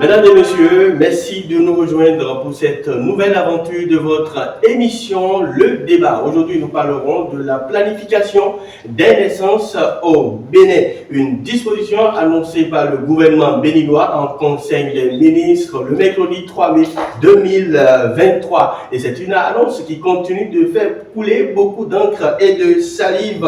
Mesdames et messieurs, merci de nous rejoindre pour cette nouvelle aventure de votre émission Le Débat. Aujourd'hui, nous parlerons de la planification des naissances au Bénin. Une disposition annoncée par le gouvernement béninois en Conseil des ministres le mercredi 3 mai 2023. Et c'est une annonce qui continue de faire couler beaucoup d'encre et de salive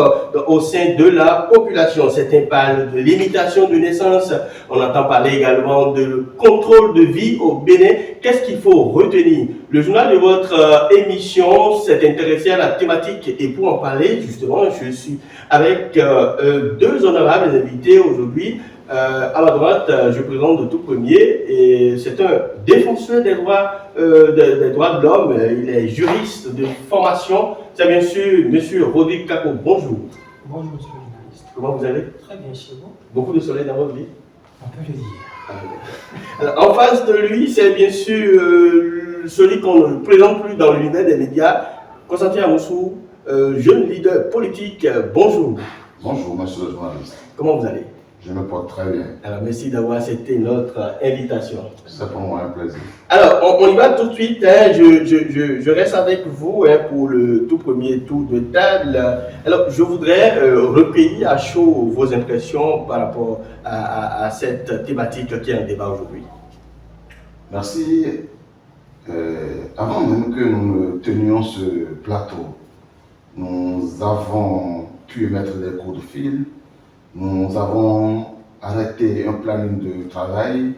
au sein de la population. Certains parlent de limitation de naissance. On entend parler également de contrôle de vie au Bénin. Qu'est-ce qu'il faut retenir? Le journal de votre émission s'est intéressé à la thématique et pour en parler, justement, je suis avec deux honorables invités aujourd'hui. À ma droite, je présente le tout premier et c'est un défenseur des droits de l'homme. Il est juriste de formation. C'est bien sûr M. Rodrigue Kako. Bonjour. Bonjour, monsieur le journaliste. Comment vous allez? Très bien, chez vous. Beaucoup de soleil dans votre vie? On peut le dire. Alors, en face de lui, c'est bien sûr celui qu'on ne présente plus dans l'univers des médias, Constantin Amoussou, jeune leader politique. Bonjour. Bonjour, monsieur le journaliste. Comment vous allez? Je me porte très bien. Alors, merci d'avoir accepté notre invitation. C'est pour moi un plaisir. Alors, on y va tout de suite. Hein. Je reste avec vous pour le tout premier tour de table. Alors, je voudrais recueillir à chaud vos impressions par rapport à cette thématique qui est en débat aujourd'hui. Merci. Avant même que nous ne tenions ce plateau, nous avons pu émettre des coups de fil. Nous avons arrêté un planning de travail.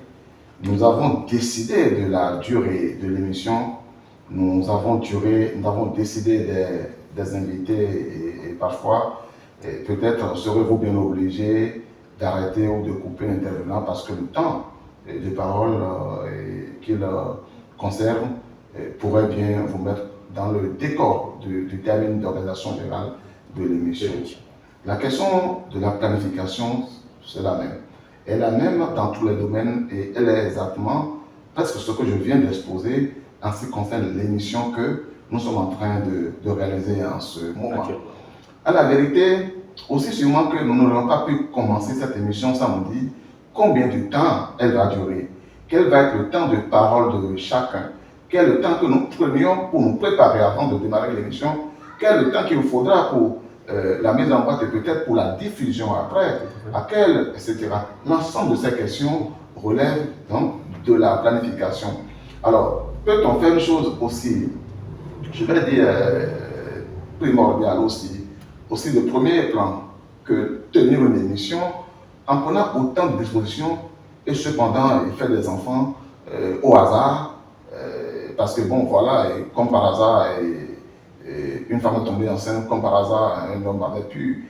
Nous avons décidé de la durée de l'émission. Nous avons décidé des invités et parfois, peut-être serez-vous bien obligés d'arrêter ou de couper l'intervenant parce que le temps de parole qu'il conserve pourrait bien vous mettre dans le décor du terme d'organisation générale de l'émission. La question de la planification, c'est la même. Elle est la même dans tous les domaines et elle est exactement presque ce que je viens d'exposer en ce qui concerne l'émission que nous sommes en train de réaliser en ce moment. Okay. À la vérité, aussi sûrement que nous n'aurions pas pu commencer cette émission sans nous dire combien de temps elle va durer, quel va être le temps de parole de chacun, quel est le temps que nous prenions pour nous préparer avant de démarrer l'émission, quel est le temps qu'il nous faudra pour la mise en boîte et peut-être pour la diffusion après, à quelle, etc. L'ensemble de ces questions relèvent donc de la planification. Alors, peut-on faire une chose aussi, je vais dire primordiale aussi de premier plan que tenir une émission en prenant autant de dispositions et cependant il fait des enfants au hasard, parce que bon voilà, comme par hasard, une femme est tombée enceinte, comme par hasard, un homme avait pu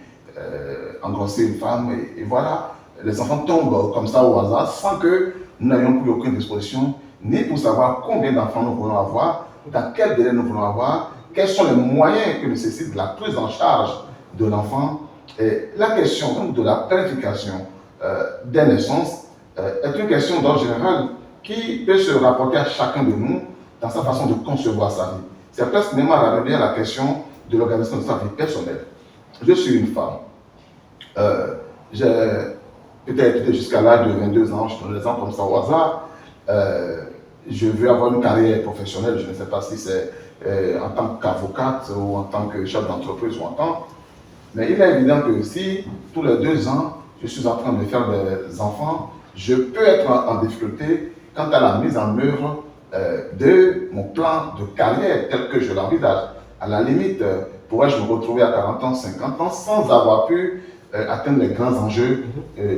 engrosser une femme, et voilà, les enfants tombent comme ça au hasard, sans que nous n'ayons plus aucune disposition, ni pour savoir combien d'enfants nous voulons avoir, dans quel délai nous voulons avoir, quels sont les moyens que nécessite la prise en charge de l'enfant. La question donc de la planification des naissances est une question d'ordre général qui peut se rapporter à chacun de nous dans sa façon de concevoir sa vie. C'est presque même à la question de l'organisation de sa vie personnelle. Je suis une femme. J'ai peut-être jusqu'à l'âge de 22 ans, je donne l'exemple comme ça au hasard. Je veux avoir une carrière professionnelle, je ne sais pas si c'est en tant qu'avocate ou en tant que chef d'entreprise ou en tant. Mais il est évident que si tous les 2 ans, je suis en train de faire des enfants, je peux être en difficulté quant à la mise en œuvre de mon plan de carrière tel que je l'envisage. À la limite, pourrais-je me retrouver à 40 ans, 50 ans sans avoir pu atteindre les grands enjeux,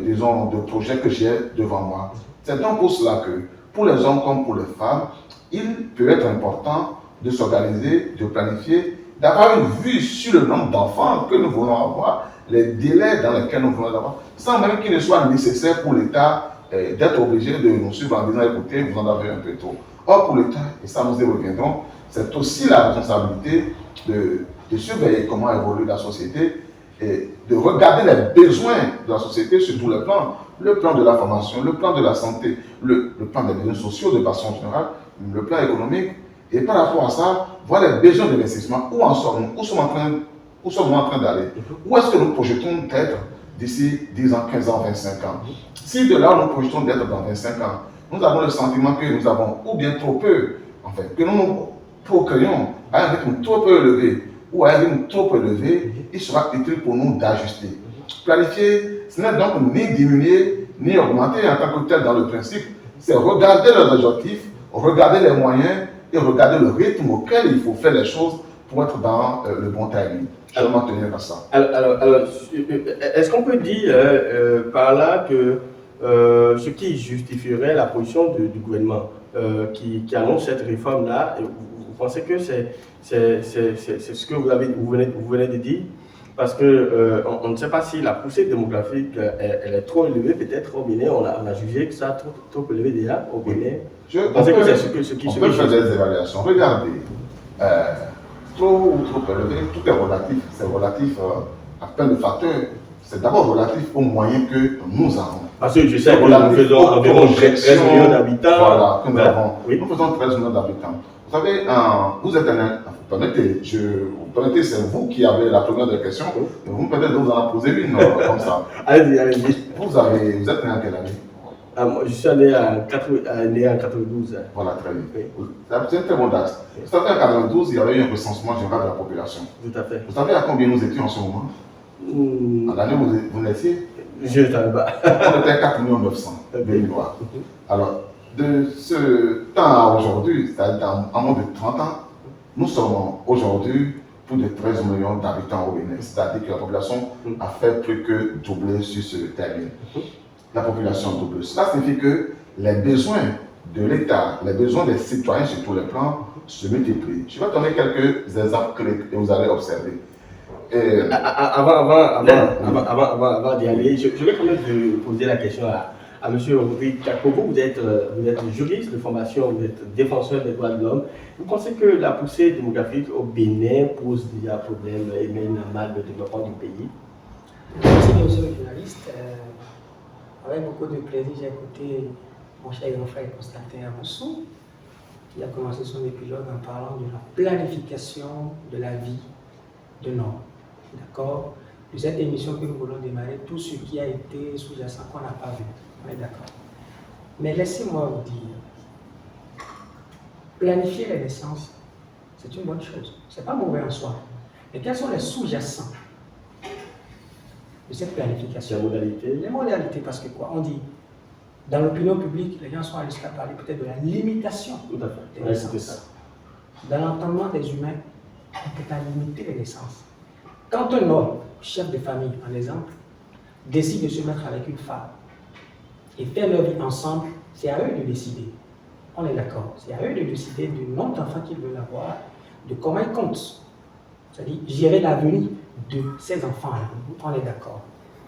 disons, de projets que j'ai devant moi. C'est donc pour cela que, pour les hommes comme pour les femmes, il peut être important de s'organiser, de planifier, d'avoir une vue sur le nombre d'enfants que nous voulons avoir, les délais dans lesquels nous voulons avoir, sans même qu'il ne soit nécessaire pour l'État d'être obligé de nous suivre en disant écoutez, vous en avez un peu trop. Or, pour l'État, et ça nous y reviendrons, c'est aussi la responsabilité de surveiller comment évolue la société et de regarder les besoins de la société sur tous les plans. Le plan de la formation, le plan de la santé, le plan des besoins sociaux de façon générale, le plan économique. Et par rapport à ça, voir les besoins d'investissement. Où en sommes-nous? Où sommes-nous en train d'aller? Où est-ce que nous projetons d'être d'ici 10 ans, 15 ans, 25 ans. Si de là nous projetons d'être dans 25 ans, nous avons le sentiment que nous avons ou bien trop peu, en fait, que nous nous procréons à un rythme trop peu élevé ou à un rythme trop élevé, il sera utile pour nous d'ajuster. Planifier, ce n'est donc ni diminuer, ni augmenter en tant que tel dans le principe, c'est regarder les objectifs, regarder les moyens et regarder le rythme auquel il faut faire les choses pour être dans le bon timing. Je vais m'en tenir à ça. Alors, est-ce qu'on peut dire par là que ce qui justifierait la position du gouvernement qui annonce cette réforme-là, vous pensez que c'est ce que vous venez de dire? Parce qu'on ne sait pas si la poussée démographique elle est trop élevée, peut-être au Bénin, on a jugé que ça trop élevé déjà au Bénin. Vous pensez que c'est ce qui se peut faire des évaluations. Regardez, trop ou trop élevé, tout est relatif. C'est relatif à plein de facteurs. C'est d'abord relatif aux moyens que nous avons. Parce que je sais que nous faisons environ 13 millions d'habitants. Voilà, que nous avons. Oui. Nous faisons 13 millions d'habitants. Vous savez, vous êtes c'est vous qui avez la première des questions. Vous me permettez de vous en poser une comme ça. Allez-y. Vous êtes né en quelle année? Moi, je suis né en 92. Voilà, très bien. Oui. C'est un très bon date. Vous savez, en 92, il y avait eu un recensement général de la population. Tout à fait. Vous savez à combien nous étions en ce moment? À l'année où vous naissez? Je ne savais pas. On était 4 900 000 Béninois. Alors, de ce temps à aujourd'hui, c'est-à-dire en moins de 30 ans, nous sommes aujourd'hui plus de 13 millions d'habitants au Bénin. C'est-à-dire que la population a fait plus que doubler sur ce terme. La population double. Cela signifie que les besoins de l'État, les besoins des citoyens sur tous les plans se multiplient. Je vais donner quelques exemples clés et vous allez observer. Avant d'y aller, je vais quand même poser la question à M. Rodrigue Kakobo. Vous êtes juriste de formation, vous êtes défenseur des droits de l'homme. Vous pensez que la poussée démographique au Bénin pose déjà problème et mène à mal le développement du pays? Merci bien, monsieur le journaliste. Avec beaucoup de plaisir, j'ai écouté mon cher grand frère Constantin Amoussou, qui a commencé son épilogue en parlant de la planification de la vie de l'homme. D'accord? De cette émission que nous voulons démarrer, tout ce qui a été sous-jacent qu'on n'a pas vu. On est d'accord. Mais laissez-moi vous dire, planifier les naissances, c'est une bonne chose. Ce n'est pas mauvais en soi. Mais quels sont les sous-jacents de cette planification? Les modalités, parce que quoi? On dit, dans l'opinion publique, les gens sont allés jusqu'à parler peut-être de la limitation des naissances. Dans l'entendement des humains, on ne peut pas limiter les naissances. Quand un homme, chef de famille, en exemple, décide de se mettre avec une femme et faire leur vie ensemble, c'est à eux de décider. On est d'accord. C'est à eux de décider du nombre d'enfants qu'ils veulent avoir, de comment ils comptent. C'est-à-dire gérer l'avenir de ces enfants-là. On est d'accord.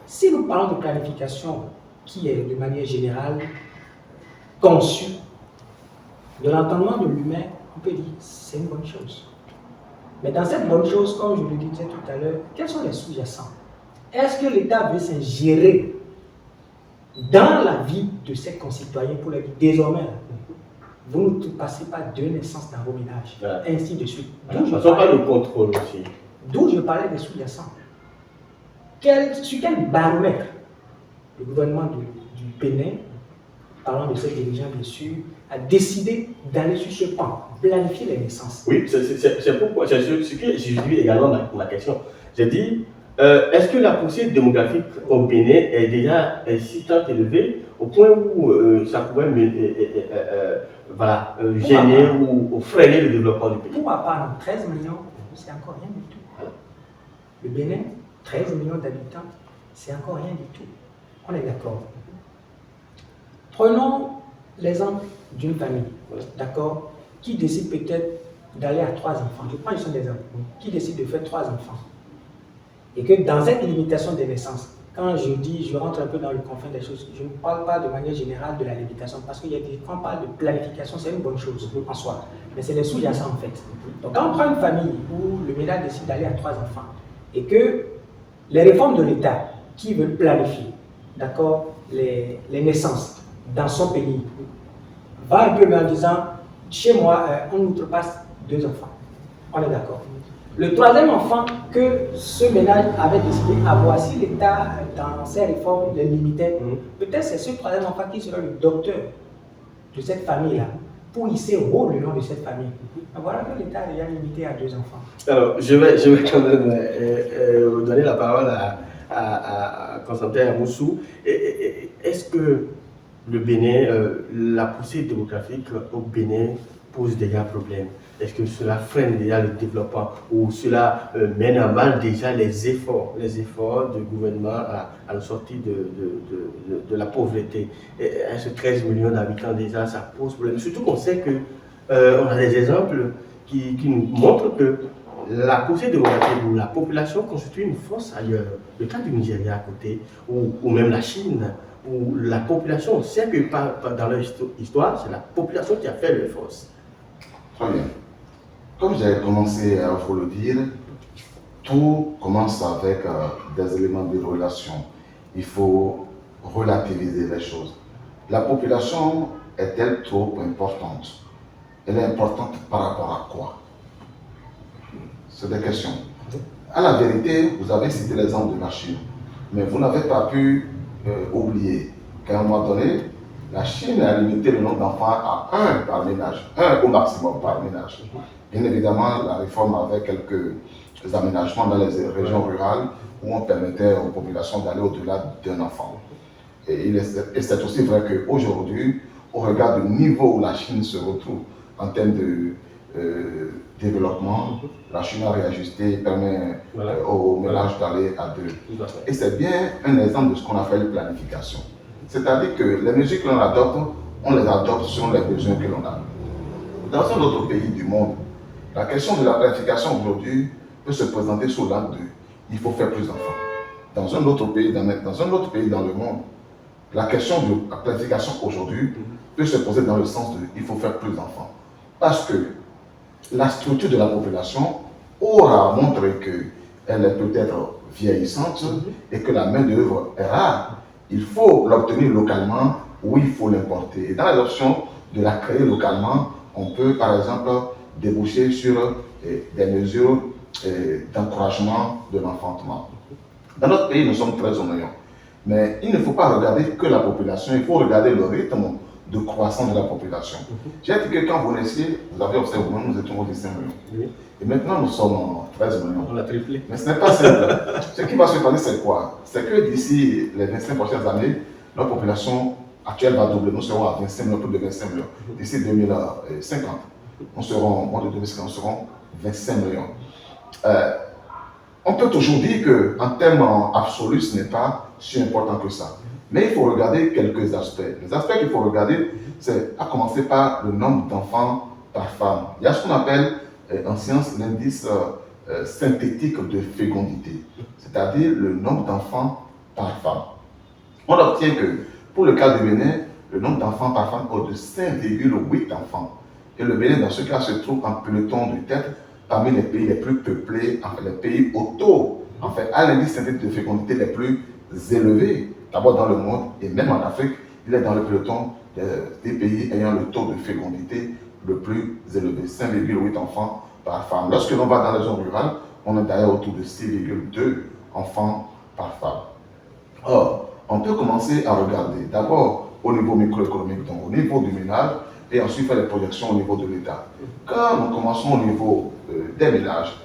Si nous parlons de planification qui est de manière générale conçue, de l'entendement de l'humain, on peut dire que c'est une bonne chose. Mais dans cette bonne chose, comme je le disais tout à l'heure, quels sont les sous-jacents? Est-ce que l'État veut s'ingérer dans la vie de ses concitoyens pour leur dire désormais, vous ne passez pas 2 naissances dans vos ménages, ainsi de suite. Pas le contrôle aussi. D'où je parlais des sous-jacents. Sur quel baromètre le gouvernement du Bénin, parlant de ses dirigeants bien sûr, a décidé d'aller sur ce pan, planifier les naissances? Oui, c'est pourquoi, c'est ce qui justifie également ma question. J'ai dit, est-ce que la poussée démographique au Bénin est déjà si tant élevée au point où ça pourrait gêner ou freiner le développement du pays? Pourquoi pas 13 millions, c'est encore rien du tout. Le Bénin, 13 millions d'habitants, c'est encore rien du tout. On est d'accord. Prenons l'exemple d'une famille, d'accord, qui décide peut-être d'aller à 3 enfants. Je prends juste des exemples. Qui décide de faire 3 enfants. Et que dans cette limitation des naissances, quand je dis, je rentre un peu dans le confin des choses, je ne parle pas de manière générale de la limitation, parce qu'il y a quand on parle de planification, c'est une bonne chose en soi, mais c'est les sous-jacents en fait. Donc quand on prend une famille où le ménage décide d'aller à 3 enfants, et que les réformes de l'État qui veulent planifier, d'accord, les naissances dans son pays, va un peu en disant, chez moi, on outrepasse 2 enfants. On est d'accord. Le troisième enfant que ce ménage avait décidé d'avoir, si l'État, dans ses réformes, le limitait, peut-être c'est ce troisième enfant qui sera le docteur de cette famille-là, pour hisser haut le nom de cette famille. Voilà que l'État a déjà limité à 2 enfants. Alors, je vais quand même donner la parole à Constantin Moussou. Est-ce que le Bénin, la poussée démographique au Bénin pose déjà problème? Est-ce que cela freine déjà le développement ou cela mène à mal déjà les efforts du gouvernement à la sortie de la pauvreté? Est-ce que 13 millions d'habitants déjà, ça pose problème? Surtout qu'on sait que on a des exemples qui nous montrent que la poussée démographique ou la population constitue une force ailleurs. Le cas du Nigeria à côté, ou même la Chine, où la population, on sait que dans leur histoire, c'est la population qui a fait leur force. Très bien. Comme j'ai commencé à vous le dire, tout commence avec des éléments de relation. Il faut relativiser les choses. La population est-elle trop importante? Elle est importante par rapport à quoi? C'est des questions. À la vérité, vous avez cité l'exemple de la Chine, mais vous n'avez pas pu oublier qu'à un moment donné, la Chine a limité le nombre d'enfants à 1 par ménage, 1 au maximum par ménage. Bien évidemment, la réforme avait quelques aménagements dans les régions rurales où on permettait aux populations d'aller au-delà d'1 enfant. Et c'est aussi vrai qu'aujourd'hui, au regard du niveau où la Chine se retrouve en termes de développement, la Chine a réajusté et permet aux ménages d'aller à 2. Et c'est bien un exemple de ce qu'on appelle planification. C'est-à-dire que les mesures que l'on adopte, on les adopte selon les besoins que l'on a. Dans un autre pays du monde, la question de la planification aujourd'hui peut se présenter sous l'angle de il faut faire plus d'enfants. Dans un autre pays dans le monde, la question de la planification aujourd'hui peut se poser dans le sens de il faut faire plus d'enfants. Parce que la structure de la population aura montré qu'elle est peut-être vieillissante et que la main-d'œuvre est rare. Il faut l'obtenir localement ou il faut l'importer. Et dans l'adoption de la créer localement, on peut par exemple déboucher sur des mesures d'encouragement de l'enfantement. Dans notre pays, nous sommes très oignons. Mais il ne faut pas regarder que la population, il faut regarder le rythme de croissance de la population. J'ai dit que quand vous naissiez, vous avez observé, nous étions au 15 millions. Oui. Et maintenant, nous sommes 13 millions. On a triplé. Mais ce n'est pas simple. Ce qui va se passer, c'est quoi? C'est que d'ici les 25 prochaines années, notre population actuelle va doubler. Nous serons à 25 millions, plus de 25 millions. D'ici 2050, nous serons, au mois de 2050, nous serons 25 millions. On peut toujours dire qu'en termes absolus, ce n'est pas si important que ça. Mais il faut regarder quelques aspects. Les aspects qu'il faut regarder, c'est à commencer par le nombre d'enfants par femme. Il y a ce qu'on appelle en science l'indice synthétique de fécondité, c'est-à-dire le nombre d'enfants par femme. On obtient que pour le cas du Bénin, le nombre d'enfants par femme est de 5,8 enfants. Et le Bénin, dans ce cas, se trouve en peloton de tête parmi les pays les plus peuplés, les pays au taux, à l'indice synthétique de fécondité les plus élevés. D'abord dans le monde et même en Afrique, il est dans le peloton des pays ayant le taux de fécondité le plus élevé, 5,8 enfants par femme. Lorsque l'on va dans les zones rurales, on est d'ailleurs autour de 6,2 enfants par femme. Or, on peut commencer à regarder d'abord au niveau microéconomique, donc au niveau du ménage, et ensuite faire les projections au niveau de l'État. Quand nous commençons au niveau des ménages,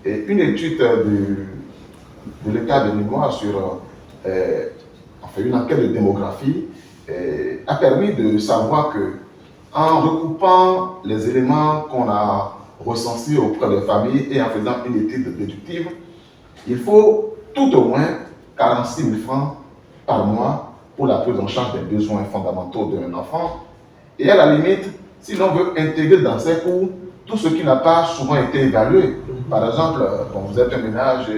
et une étude de l'État de Béninois sur une enquête de démographie a permis de savoir que en recoupant les éléments qu'on a recensés auprès des familles et en faisant une étude déductive, il faut tout au moins 46 000 francs par mois pour la prise en charge des besoins fondamentaux d'un enfant. Et à la limite, si l'on veut intégrer dans ces coûts tout ce qui n'a pas souvent été évalué, par exemple, vous êtes un ménage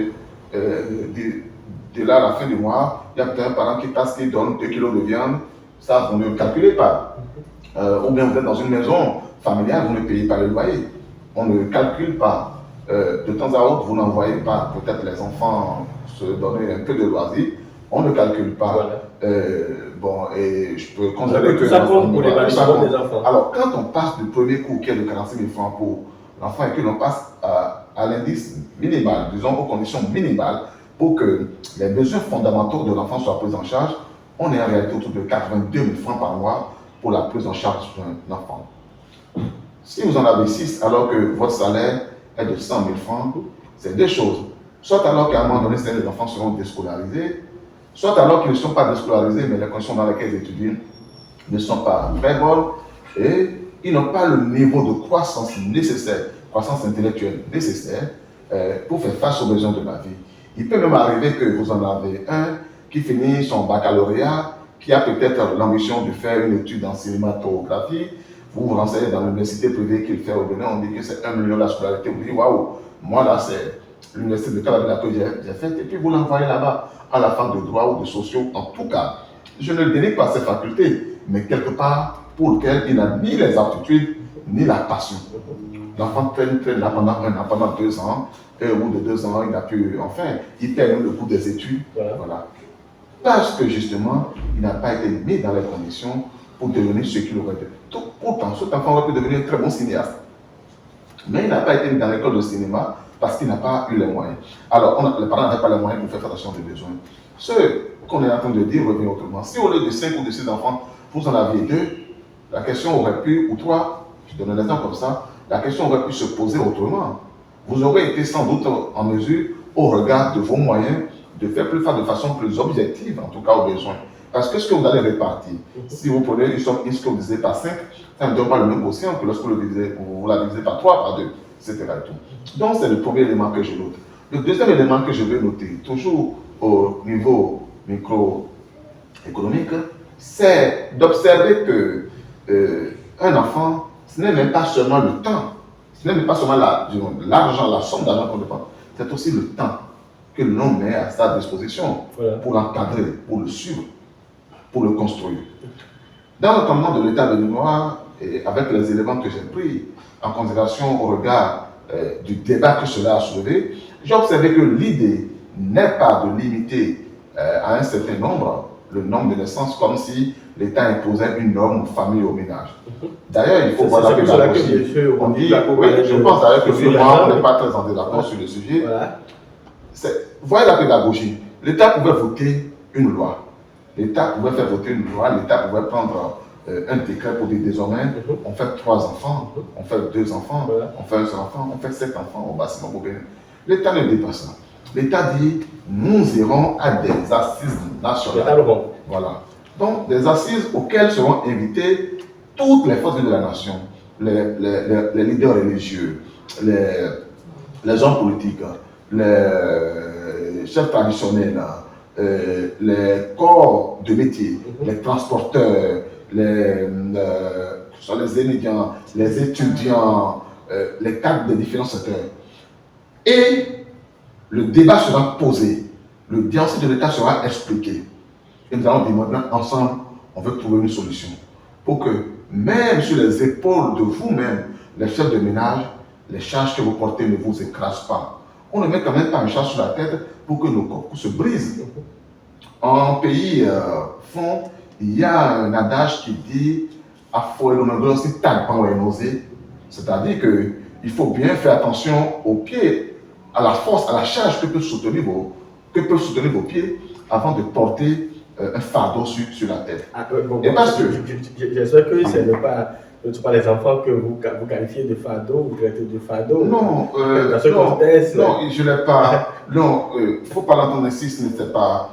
de là à la fin du mois, il y a peut-être un parent qui passe, qui donne 2 kilos de viande, ça vous ne calculez pas. Ou bien vous êtes dans une maison familiale, vous ne payez pas le loyer. On ne calcule pas. De temps à autre, vous n'envoyez pas peut-être les enfants se donner un peu de loisirs. On ne calcule pas. Voilà. Et je peux considérer que ça compte pour l'évaluation des enfants. Alors, quand on passe du premier coût qui est de 46 000 francs pour l'enfant et que l'on passe à l'indice minimal, disons aux conditions minimales, pour que les besoins fondamentaux de l'enfant soient pris en charge, on est en réalité autour de 82 000 francs par mois pour la prise en charge d'un enfant. Si vous en avez 6 alors que votre salaire est de 100 000 francs, c'est deux choses. Soit alors qu'à un moment donné, les enfants seront déscolarisés, soit alors qu'ils ne sont pas déscolarisés, mais les conditions dans lesquelles ils étudient ne sont pas très bonnes et ils n'ont pas le niveau de croissance nécessaire, croissance intellectuelle nécessaire pour faire face aux besoins de la vie. Il peut même arriver que vous en avez un qui finit son baccalauréat, qui a peut-être l'ambition de faire une étude en cinématographie. Vous vous renseignez dans l'université privée qu'il fait au Bénin, on dit que c'est 1 million la scolarité. Vous dites, waouh, moi là, c'est l'université de Calabria que j'ai faite, et puis vous l'envoyez là-bas à la fac de droit ou de sociaux. En tout cas, je ne dénigre pas ses facultés, mais quelque part pour lequel il n'a ni les aptitudes, ni la passion. L'enfant traîne là pendant 2 ans, et au bout de 2 ans, il a pu, enfin, il perd même le coût des études. Voilà. Parce que justement, il n'a pas été mis dans les conditions pour devenir ce qu'il aurait dû. Pourtant, cet enfant aurait pu devenir un très bon cinéaste. Mais il n'a pas été mis dans l'école de cinéma parce qu'il n'a pas eu les moyens. Alors, les parents n'avaient pas les moyens pour faire attention des besoins. Ce qu'on est en train de dire revient autrement. Si au lieu de 5 ou de 6 enfants, vous en aviez 2, la question aurait pu, ou 3, je donne un exemple comme ça, la question aurait pu se poser autrement. Vous aurez été sans doute en mesure, au regard de vos moyens, de faire de façon plus objective, en tout cas aux besoins. Parce que ce que vous allez répartir, si vous prenez une somme X que vous divisez par 5, ça ne donne pas le même quotient que lorsque vous la divisez par 3, par 2, etc. Donc c'est le premier élément que je note. Le deuxième élément que je vais noter, toujours au niveau microéconomique, c'est d'observer que un enfant, ce n'est même pas seulement le temps, ce n'est même pas seulement l'argent, la somme d'argent qu'on dépense, c'est aussi le temps que l'homme met à sa disposition pour l'encadrer, pour le suivre, pour le construire. Dans le commandement de l'État béninois, et avec les éléments que j'ai pris en considération au regard du débat que cela a soulevé, j'ai observé que l'idée n'est pas de limiter à un certain nombre le nombre de naissances comme si l'État imposait une norme aux familles et aux ménages. D'ailleurs, il faut voir la pédagogie. On dit, oui, je pense d'ailleurs que on n'est pas très en désaccord sur le sujet. Voilà. Voyez la pédagogie. L'État pouvait voter une loi. L'État pouvait faire voter une loi. L'État pouvait prendre un décret pour dire désormais, on fait 3 enfants, on fait 2 enfants, on fait 1 seul enfant, on fait 7 enfants au maximum au Bénin. L'État ne dit pas ça. L'État dit, nous irons à des assises nationales. Voilà. Donc, des assises auxquelles seront invités toutes les forces de la nation, les leaders religieux, les hommes politiques, les chefs traditionnels, les corps de métier, les transporteurs, les étudiants, les étudiants, les cadres des différents secteurs. Et le débat sera posé, le diagnostic de l'État sera expliqué. Et nous allons demander ensemble, on veut trouver une solution pour que, même sur les épaules de vous-même, les chefs de ménage, les charges que vous portez ne vous écrasent pas. On ne met quand même pas une charge sur la tête pour que nos corps se brisent. En pays fond, il y a un adage qui dit c'est-à-dire qu'il faut bien faire attention aux pieds, à la force, à la charge que peuvent soutenir vos pieds avant de porter un fardeau sur la tête. Et parce que j'espère que ce ne sont pas les enfants que vous qualifiez de fardeau, vous traitez de fardeau. Non, dans ce contexte. Non, je ne l'ai pas. Non, il ne faut pas l'entendre ici, ce n'était pas.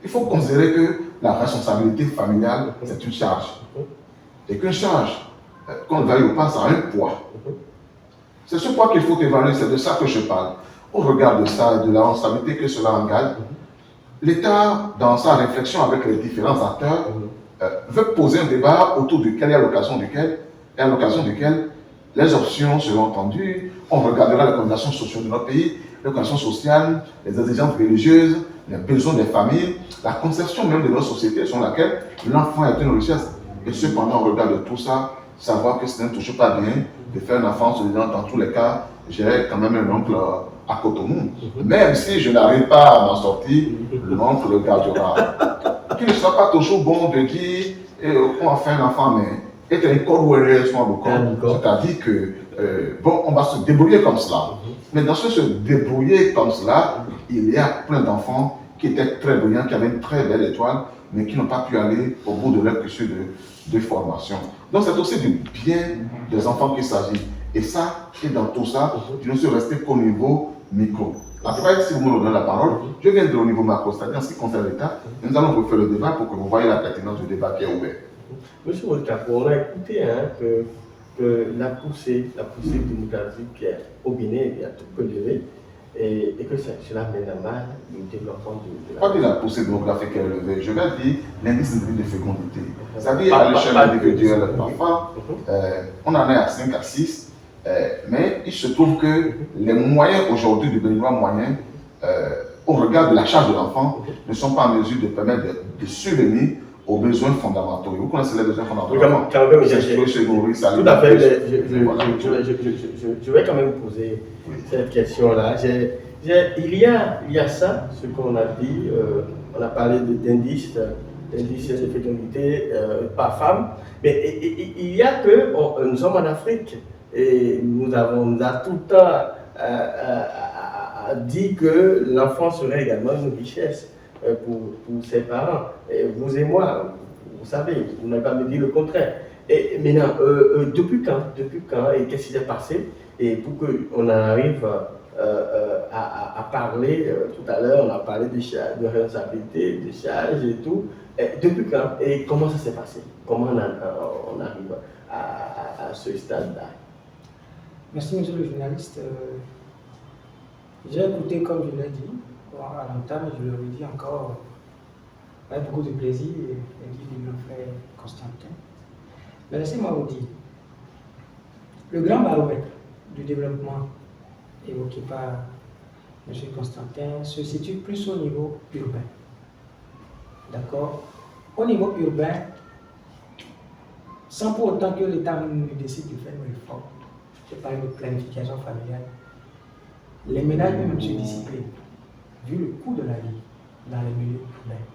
Il faut considérer que la responsabilité familiale, c'est une charge. Et qu'une charge, qu'on le veuille ou pas, ça a un poids. C'est ce poids qu'il faut évaluer, c'est de ça que je parle. Au regard de ça, de la responsabilité que cela engage, l'État, dans sa réflexion avec les différents acteurs, veut poser un débat autour duquel et à l'occasion duquel les options seront entendues. On regardera les conditions sociales de notre pays, les conditions sociales, les exigences religieuses, les besoins des familles, la conception même de notre société sur laquelle l'enfant est une richesse. Et cependant, on regarde tout ça, savoir que ce n'est toujours pas bien de faire un enfant se disant dans tous les cas, j'ai quand même un oncle à Cotonou. Même si je n'arrive pas à m'en sortir, l'oncle le gardera. Il ne sera pas toujours bon de dire, on va faire un enfant, mais c'est-à-dire que, bon, on va se débrouiller comme cela. Mais dans ce se débrouiller comme cela, il y a plein d'enfants qui étaient très brillants, qui avaient une très belle étoile, mais qui n'ont pas pu aller au bout de leur cursus de formation. Donc c'est aussi du bien des enfants qu'il s'agit. Et ça, et dans tout ça, je ne suis resté qu'au niveau micro. Après, si vous me donnez la parole, je viendrai au niveau macro, c'est-à-dire en ce qui concerne l'État, nous allons refaire le débat pour que vous voyez la pertinence du débat qui est ouvert. Monsieur Wolcapo, on a écouté que la poussée démographique au Bénin est un tout peu élevée et que cela mène à mal le développement de la... Pas de la poussée démographique est élevée, je vais dire l'indice de fécondité. C'est-à-dire à l'échelle individuelle, parfois, on en est à 5 à 6, mais il se trouve que les moyens aujourd'hui du Béninois moyen, au regard de la charge de l'enfant, ne sont pas en mesure de permettre de subvenir aux besoins fondamentaux. Vous connaissez les besoins fondamentaux? Tout à fait. Je vais quand même poser cette question-là. Il y a ça, ce qu'on a dit, on a parlé d'indices de fécondité par femme, mais il y a que nous sommes en Afrique et nous avons tout le temps dit que l'enfant serait également une richesse pour ses parents. Et vous et moi, vous savez, vous n'avez pas me dit le contraire. Et maintenant, depuis quand et qu'est-ce qui s'est passé? Et pour qu'on en arrive à parler, tout à l'heure, on a parlé de responsabilité, de charges et tout. Et depuis quand et comment ça s'est passé? Comment on arrive à ce stade-là? Merci, monsieur le journaliste. J'ai écouté, comme je l'ai dit, à l'entame, je le redis encore, avec beaucoup de plaisir, et dit de mon frère Constantin. Mais laissez-moi vous dire, le grand baromètre du développement évoqué par M. Constantin se situe plus au niveau urbain. D'accord? Au niveau urbain, sans pour autant que l'État décide de faire une réforme, je parle de planification familiale, les ménages eux-mêmes se disciplinent, vu le coût de la vie dans les milieux urbains.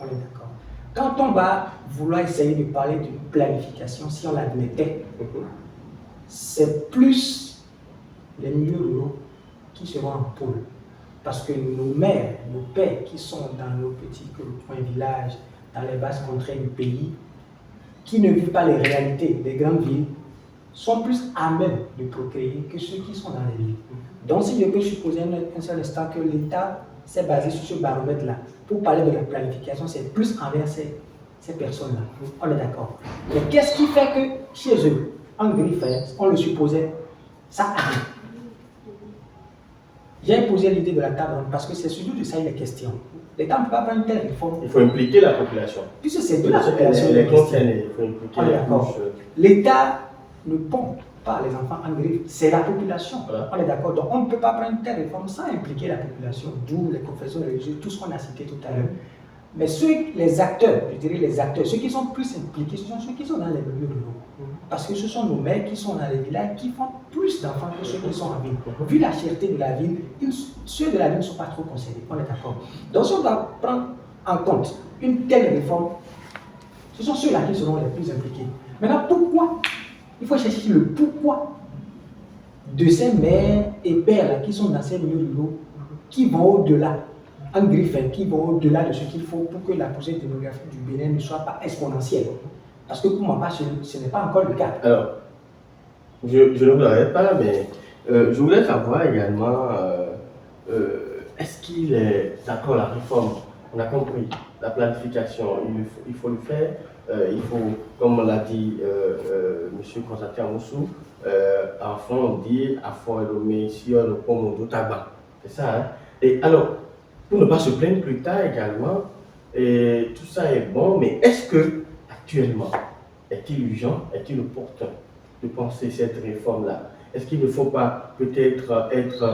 On est d'accord. Quand on va vouloir essayer de parler d'une planification, si on l'admettait, c'est plus les milieux ruraux qui seront en pôle. Parce que nos mères, nos pères qui sont dans nos petits coins villages, dans les basses contrées du pays, qui ne vivent pas les réalités des grandes villes, sont plus à même de procréer que ceux qui sont dans les villes. Donc si je peux supposer un seul instant que l'État s'est basé sur ce baromètre-là, pour parler de la planification, c'est plus envers ces personnes-là. On est d'accord. Mais qu'est-ce qui fait que chez eux, en Griffin, on le supposait, ça arrive. J'ai posé l'idée de la table parce que c'est surtout de ça il est question. L'État ne peut pas prendre une telle réforme. Il faut impliquer la population. Puisque c'est de la population. Les concernés, il faut impliquer la population. L'État ne pompe pas les enfants en griffe, c'est la population. Voilà. On est d'accord. Donc on ne peut pas prendre une telle réforme sans impliquer la population, d'où les confessions religieuses, tout ce qu'on a cité tout à l'heure. Mais les acteurs, je dirais les acteurs, ceux qui sont plus impliqués, ce sont ceux qui sont dans les milieux ruraux. Parce que ce sont nos mères qui sont dans les villages qui font plus d'enfants que ceux qui sont en ville. Vu la cherté de la ville, ceux de la ville ne sont pas trop concernés. On est d'accord. Donc si on doit prendre en compte une telle réforme, ce sont ceux-là qui seront les plus impliqués. Maintenant, pourquoi? Il faut chercher le pourquoi de ces mères et pères qui sont dans ces milieux ruraux, qui vont au-delà, en griffin, qui vont au-delà de ce qu'il faut pour que la poussée démographique du Bénin ne soit pas exponentielle. Parce que pour moi, ce n'est pas encore le cas. Alors, je ne vous arrête pas, mais je voulais savoir également, est-ce qu'il est d'accord la réforme? On a compris, la planification, il faut le faire. Il faut, comme l'a dit M. Constantin Moussou, enfant, on dit affolomé sur le pomme de tabac. C'est ça, hein? Et alors, pour ne pas se plaindre plus tard également, et tout ça est bon, mais est-ce que actuellement, est-il urgent, est-il opportun de penser cette réforme-là? Est-ce qu'il ne faut pas peut-être être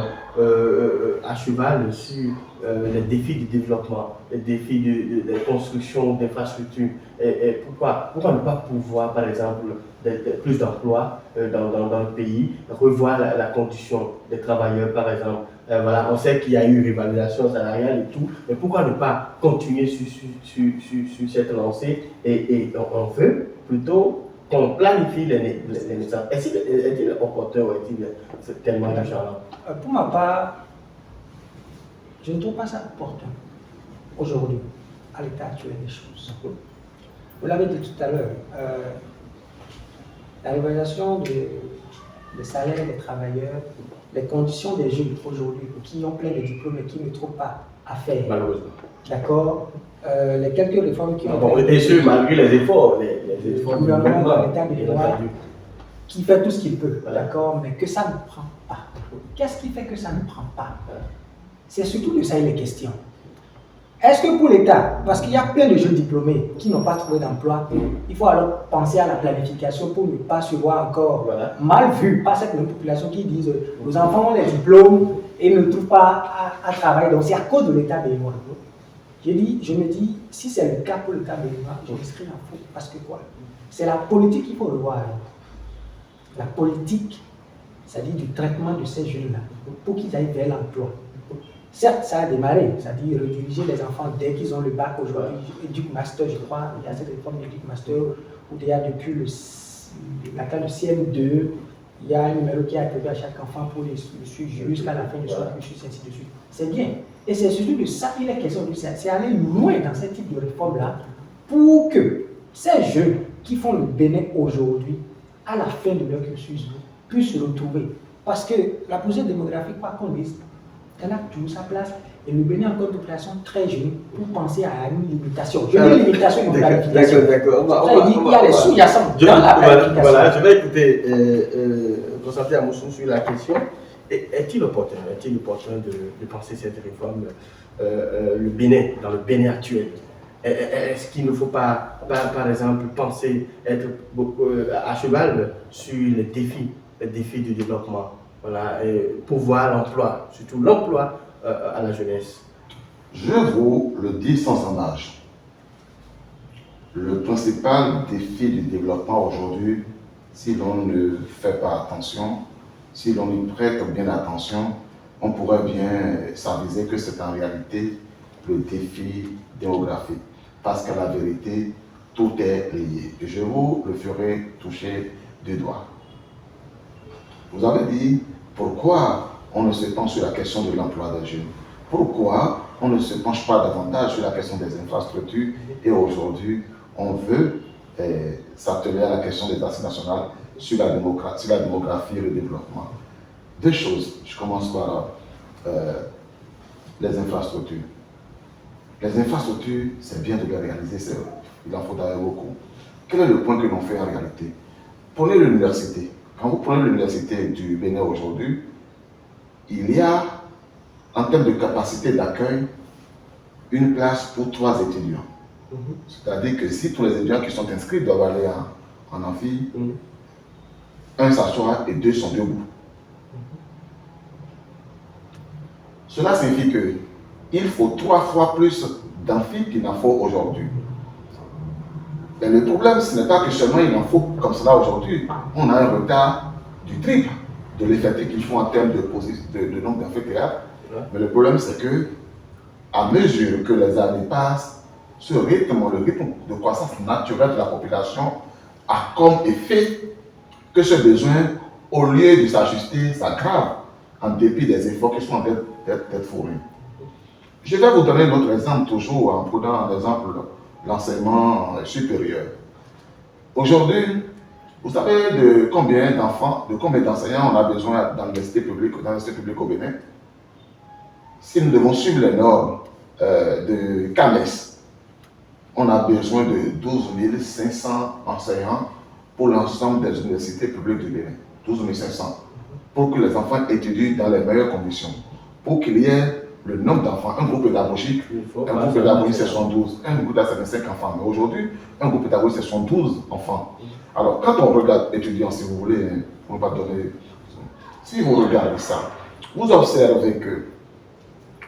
à cheval sur les défis du développement, les défis de construction d'infrastructures et pourquoi ne pas pouvoir, par exemple, plus d'emplois dans le pays, revoir la condition des travailleurs, par exemple. Voilà, on sait qu'il y a eu rivalisation salariale et tout, mais pourquoi ne pas continuer sur cette lancée et on veut plutôt qu'on planifie les naissances. Est-il opportun ou est-il tellement d'acharnement? Pour ma part, je ne trouve pas ça opportun aujourd'hui, à l'état actuel des choses. Vous l'avez dit tout à l'heure, la révélation des salaires des travailleurs, les conditions des jeunes aujourd'hui qui ont plein de diplômes et qui ne trouvent pas à faire. Malheureusement. D'accord. Les quelques réformes qui ont été. Et ce, malgré les efforts. Les efforts du gouvernement dans l'état de droit, qui fait tout ce qu'il peut, d'accord, mais que ça ne prend pas. Qu'est-ce qui fait que ça ne prend pas? C'est surtout de ça il est question. Est-ce que pour l'État, parce qu'il y a plein de jeunes diplômés qui n'ont pas trouvé d'emploi, il faut alors penser à la planification pour ne pas se voir encore mal vu par cette même population qui disent nos enfants ont les diplômes et ne trouvent pas à travailler. Donc c'est à cause de l'État béninois. Je me dis, si c'est le cas pour l'État béninois, je risquerai en faux. Parce que quoi? C'est la politique qu'il faut revoir. La politique, c'est-à-dire du traitement de ces jeunes-là, pour qu'ils aillent vers l'emploi. Certes, ça a démarré, c'est-à-dire rediriger les enfants dès qu'ils ont le bac aujourd'hui, Éduc Master, je crois, il y a cette réforme d'Éduc Master, où il y a depuis la classe de CM2, il y a un numéro qui est attribué à chaque enfant pour le suivre jusqu'à la fin de son cursus, ainsi de suite. C'est bien. Et c'est surtout de ça qu'il est question, c'est aller loin dans ce type de réforme-là, pour que ces jeunes qui font le Bénin aujourd'hui, à la fin de leur cursus, puissent se retrouver. Parce que la position démographique, quoi qu'on dise, elle a toujours sa place. Et le Bénin a encore une population très jeune pour penser à une limitation. Je dis limitation et non planification. D'accord. Il y a les sous-jacents dans la planification. Voilà, je vais écouter Constantin Amoussou sur la question. Est-il opportun de penser cette réforme, le Bénin, dans le Bénin actuel? Est-ce qu'il ne faut pas, par exemple, penser être à cheval sur les défis du développement? Voilà, pour voir l'emploi, surtout l'emploi à la jeunesse. Je vous le dis sans embâche. Le principal défi du développement aujourd'hui, si l'on ne fait pas attention, si l'on y prête bien attention, on pourrait bien s'aviser que c'est en réalité le défi démographique. Parce qu'à la vérité, tout est lié. Et je vous le ferai toucher du doigt. Vous avez dit pourquoi on ne se penche sur la question de l'emploi des jeunes. Pourquoi on ne se penche pas davantage sur la question des infrastructures et aujourd'hui on veut s'atteler à la question des assises nationales sur la démographie et le développement. Deux choses, je commence par les infrastructures. Les infrastructures, c'est bien de les réaliser, il en faudra beaucoup. Quel est le point que l'on fait en réalité? Prenez l'université. Quand vous prenez l'université du Bénin aujourd'hui, il y a, en termes de capacité d'accueil, une place pour 3 étudiants. C'est-à-dire que si tous les étudiants qui sont inscrits doivent aller en amphi, un s'assoit et 2 sont debout. Cela signifie qu'il faut 3 fois plus d'amphi qu'il n'en faut aujourd'hui. Et le problème, ce n'est pas que seulement il en faut comme cela aujourd'hui. On a un retard du triple de l'effectif qu'il faut en termes de nombre d'amphithéâtres. Mais le problème, c'est que, à mesure que les années passent, le rythme de croissance naturelle de la population a comme effet que ce besoin, au lieu de s'ajuster, s'aggrave en dépit des efforts qui sont en train d'être fournis. Je vais vous donner un autre exemple, toujours en prenant l'exemple de l'enseignement supérieur. Aujourd'hui, vous savez de combien d'enseignants on a besoin dans l'université publique au Bénin? Si nous devons suivre les normes de CAMES, on a besoin de 12 500 enseignants pour l'ensemble des universités publiques du Bénin. 12 500. Pour que les enfants étudient dans les meilleures conditions. Pour qu'il y ait le nombre d'enfants, un groupe pédagogique, c'est 72. Un groupe pédagogique, c'est 5 enfants. Mais aujourd'hui, un groupe pédagogique, c'est 72 enfants. Alors, quand on regarde étudiants, si vous voulez, on ne va pas donner. Si vous regardez ça, vous observez que,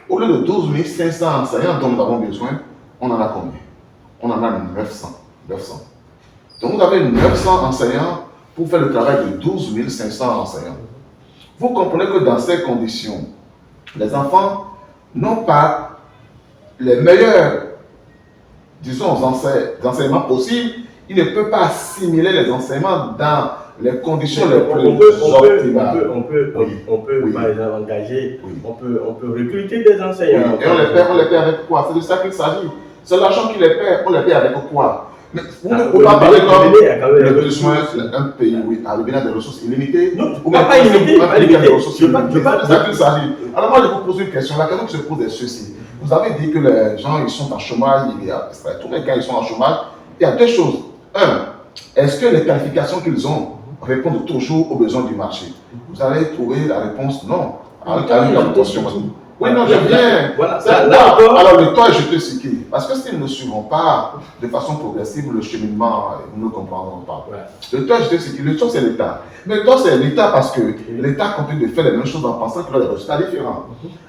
au lieu de 12 500 enseignants dont nous avons besoin, on en a combien? On en a 900. Donc, vous avez 900 enseignants pour faire le travail de 12 500 enseignants. Vous comprenez que dans ces conditions, les enfants n'ont pas les meilleurs, disons, enseignements possibles il ne peut pas assimiler les enseignements dans les conditions les plus optimales. On peut par exemple engager, on peut recruter des enseignants. Oui. Et on les paie avec quoi? C'est de ça qu'il s'agit. C'est l'argent qu'il les paie, on les paie avec quoi? Mais vous ne pouvez pas parler comme le besoin d'un pays, oui, à le Bénin des ressources illimitées. Non, pas illimité, pas illimité. C'est de ça qu'il s'agit. Alors moi, je vous pose une question. La question que je pose est ceci. Vous avez dit que les gens, ils sont en chômage, tous les cas, ils sont en chômage. Il y a deux choses. Un, est-ce que les qualifications qu'ils ont répondent toujours aux besoins du marché? Vous allez trouver la réponse non. Oui, non, je viens. Voilà. Alors, le temps est jeté sur qui? Parce que s'ils ne suivront pas de façon progressive le cheminement, nous ne comprendrons pas. Ouais. Le temps est jeté sur qui? Le temps, c'est l'État. Mais le temps, c'est l'État parce que l'État continue de faire les mêmes choses en pensant qu'il y a des résultats différents.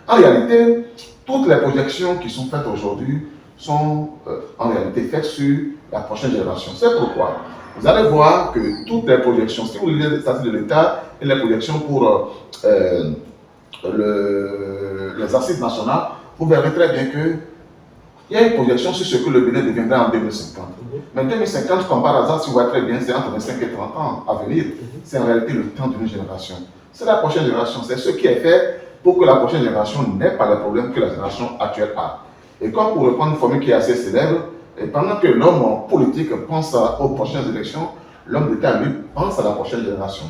En réalité, toutes les projections qui sont faites aujourd'hui sont en réalité faites sur la prochaine génération. C'est pourquoi vous allez voir que toutes les projections, si vous lisez les statuts de l'État et les projections pour les assises nationales, vous verrez très bien qu'il y a une projection sur ce que le Bénin deviendra en 2050. Mais 2050, comme par hasard, si vous voyez très bien, c'est entre 25 et 30 ans à venir. C'est en réalité le temps d'une génération. C'est la prochaine génération. C'est ce qui est fait pour que la prochaine génération n'ait pas les problèmes que la génération actuelle a. Et comme pour reprendre une formule qui est assez célèbre, et pendant que l'homme politique pense aux prochaines élections, l'homme d'État, lui, pense à la prochaine génération.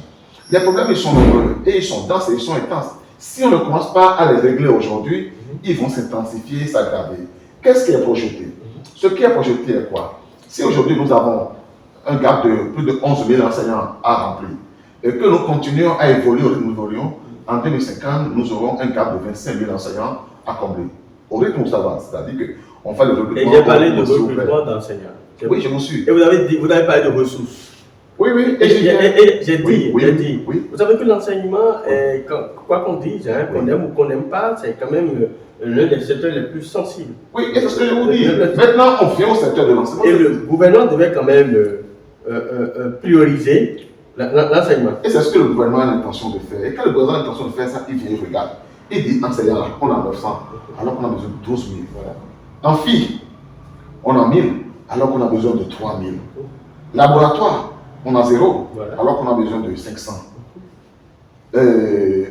Les problèmes, ils sont nombreux et ils sont denses et ils sont intenses. Si on ne commence pas à les régler aujourd'hui, ils vont s'intensifier, s'aggraver. Qu'est-ce qui est projeté? Ce qui est projeté est quoi? Si aujourd'hui nous avons un gap de plus de 11 000 enseignants à remplir et que nous continuons à évoluer au rythme où nous évoluons, en 2050, nous aurons un gap de 25 000 enseignants à combler. Au rythme où ça va, c'est-à-dire qu'on fait le recrutement. Et j'ai parlé de recrutement d'enseignants. Oui, je vous suis. Et vous avez parlé de ressources. Oui, oui. Et j'ai dit, vous savez que l'enseignement, quoi qu'on dise, qu'on aime ou qu'on n'aime pas, c'est quand même l'un des secteurs les plus sensibles. Oui, et c'est ce que je vous dis. Maintenant, on vient au secteur de l'enseignement. Et le gouvernement devait quand même prioriser l'enseignement. Et c'est ce que le gouvernement a l'intention de faire. Et quand le gouvernement a l'intention de faire ça, il vient, il regarde. Il dit, enseignant, on a 900, alors qu'on a besoin de 12 000. Voilà. En filles, on a 1000, alors qu'on a besoin de 3 000. Laboratoire, on a 0, voilà, alors qu'on a besoin de 500.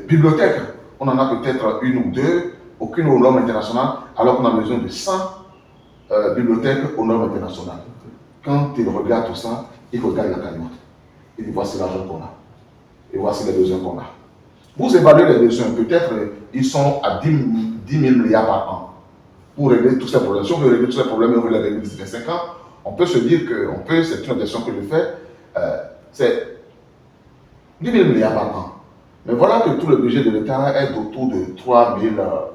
Bibliothèque, on en a peut-être une ou deux, aucune aux normes internationales, alors qu'on a besoin de 100 bibliothèques aux normes internationales. Quand il regarde tout ça, il regarde la cagnotte. Il dit voici l'argent qu'on a. Et voici les besoins qu'on a. Vous évaluez les besoins, peut-être ils sont à 10 000 milliards par an pour régler tous ces problèmes. Si on veut régler tous ces problèmes et on veut les régler d'ici 25 ans, on peut se dire que, c'est une objection que je fais, c'est 10 000 milliards par an. Mais voilà que tout le budget de l'État est autour de 3 000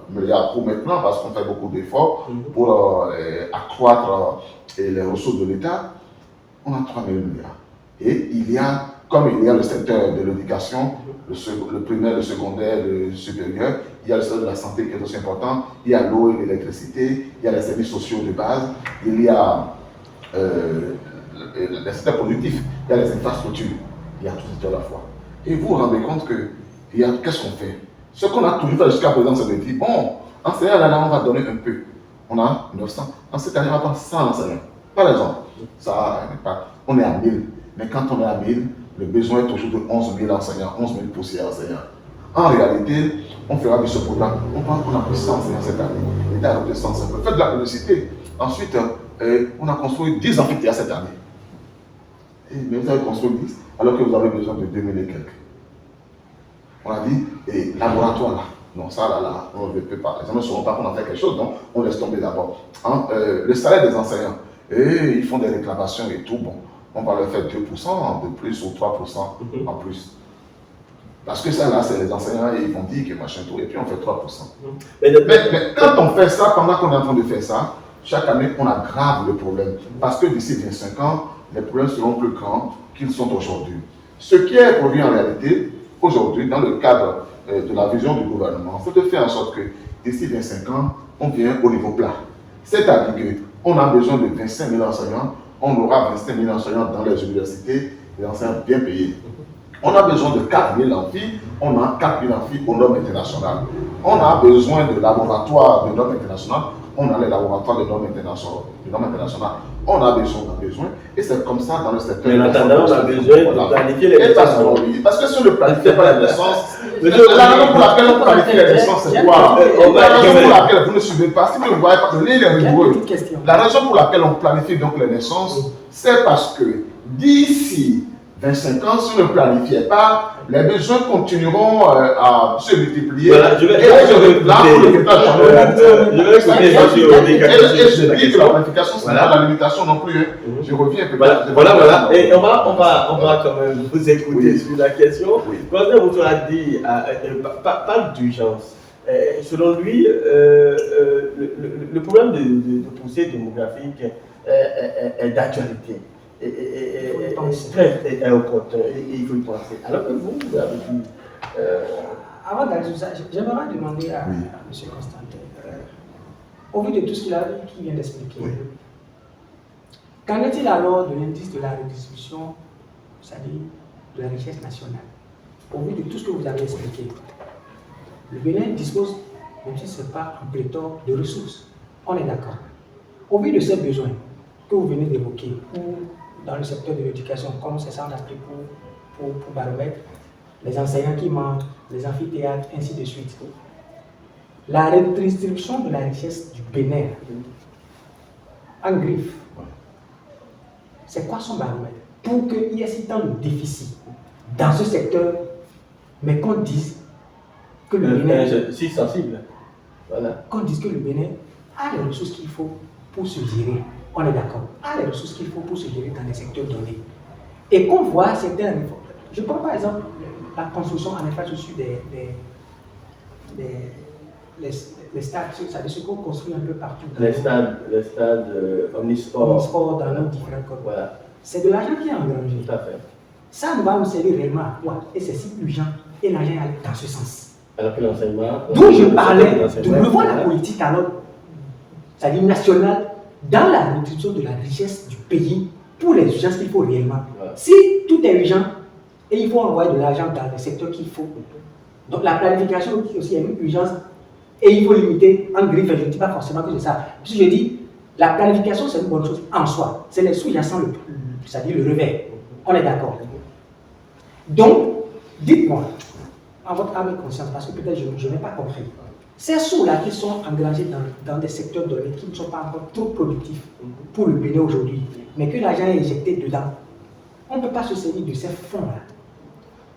milliards pour maintenant, parce qu'on fait beaucoup d'efforts pour accroître les ressources de l'État. On a 3 000 milliards. Et il y a, comme il y a le secteur de l'éducation, le primaire, le secondaire, le supérieur, il y a le secteur de la santé qui est aussi important, il y a l'eau et l'électricité, il y a les services sociaux de base, il y a les secteurs productifs, il y a les infrastructures, il y a tout ça à la fois. Et vous vous rendez compte que, qu'est-ce qu'on fait? Ce qu'on a toujours fait jusqu'à présent, c'est de dire, bon, enseignants, là, on va donner un peu. On a 900. En cette année, on va prendre 100 enseignants. Par exemple, ça, on est à 1000. Mais quand on est à 1000, le besoin est toujours de 11 000 enseignants, 11 000 poussières enseignants. En réalité, on fera de ce programme. On pense qu'on a pris 100 enseignants cette année. L'État a repris 100 enseignants. Faites de la publicité. Ensuite, on a construit 10 amphithéâtres cette année. Mais vous avez construit 10 alors que vous avez besoin de 2000 et quelques. On a dit, et laboratoire là, non, ça là, on ne peut pas. Les gens ne sauront pas qu'on a fait quelque chose, donc on laisse tomber d'abord. Le salaire des enseignants, et ils font des réclamations et tout, bon, on va leur faire 2% de plus ou 3% en plus. Parce que ça là, c'est les enseignants, et ils vont dire que machin tout, et puis on fait 3%. Mais quand on fait ça, pendant qu'on est en train de faire ça, chaque année, on aggrave le problème. Parce que d'ici 25 ans, les problèmes seront plus grands qu'ils sont aujourd'hui. Ce qui est produit en réalité, aujourd'hui, dans le cadre de la vision du gouvernement, c'est de faire en sorte que d'ici 25 ans, on vient au niveau plat. C'est-à-dire qu'on a besoin de 25 000 enseignants, on aura 25 000 enseignants dans les universités, des enseignants bien payés. On a besoin de 4 000 amphis, on a 4 000 amphis aux normes internationales. On a besoin de laboratoires de normes internationales, on a les laboratoires de normes internationales. On a besoin. Et c'est comme ça dans le secteur. Mais en attendant, on a besoin de planifier les naissances. Parce que si on ne planifie pas les naissances, la raison pour laquelle on planifie les naissances, c'est quoi? La raison pour laquelle vous ne suivez pas, si vous ne voyez pas, l'île est rigoureux. La raison pour laquelle on planifie donc les naissances, c'est parce que d'ici 25 ans, si on ne planifiait pas, les besoins continueront à se multiplier. Voilà, je vais écouter que la planification, ce n'est pas la limitation non plus. Je reviens peut-être. Voilà. Et on va quand même vous écouter sur la question. Quand vous a dit, pas d'urgence. Selon lui, le problème de poussée démographique est d'actualité. Est opportun et il faut y penser. Alors que vous avez dit. Avant d'aller sur ça, j'aimerais demander à M. Constantin, au vu de tout ce qu'il vient d'expliquer, qu'en est-il alors de l'indice de la redistribution, c'est-à-dire de la richesse nationale? Au vu de tout ce que vous avez expliqué, le Bénin dispose, même si ce n'est pas un pléthore de ressources, on est d'accord. Au vu de ces besoins que vous venez d'évoquer, dans le secteur de l'éducation, comme c'est ça on a pris pour baromètre, les enseignants qui manquent, les amphithéâtres, ainsi de suite. La redistribution de la richesse du Bénin, en griffe, c'est quoi son baromètre? Pour qu'il y ait si tant de déficit dans ce secteur, mais qu'on dise que le Bénin... Si sensible. Voilà. Qu'on dise que le Bénin a les ressources qu'il faut pour se gérer. On est d'accord, a les ressources qu'il faut pour se gérer dans des secteurs donnés. Et qu'on voit certaines réformes. Je prends par exemple la construction en infrastructure des stades, c'est-à-dire ce qu'on construit un peu partout. Les stades omnisports dans nos différents codes. Voilà. C'est de l'argent qui est engrangé. Tout à fait. Ça nous va nous servir réellement à quoi? Et c'est si urgent. Et l'argent est dans ce sens. Alors que l'enseignement. D'où je parlais de revoir la politique alors, c'est-à-dire nationale, dans la redistribution de la richesse du pays pour les urgences qu'il faut réellement. Voilà. Si tout est urgent et il faut envoyer de l'argent dans le secteur qu'il faut, donc la planification aussi est une urgence et il faut limiter en griffe. Je ne dis pas forcément que c'est ça. Puis je dis, la planification c'est une bonne chose en soi. C'est les sous-jacents, c'est-à-dire le revers. On est d'accord. Donc, dites-moi, en votre âme et conscience, parce que peut-être je n'ai pas compris. Ces sous-là qui sont engagés dans des secteurs donnés qui ne sont pas encore trop productifs pour le Bénin aujourd'hui, mais que l'argent est injecté dedans, on ne peut pas se servir de ces fonds-là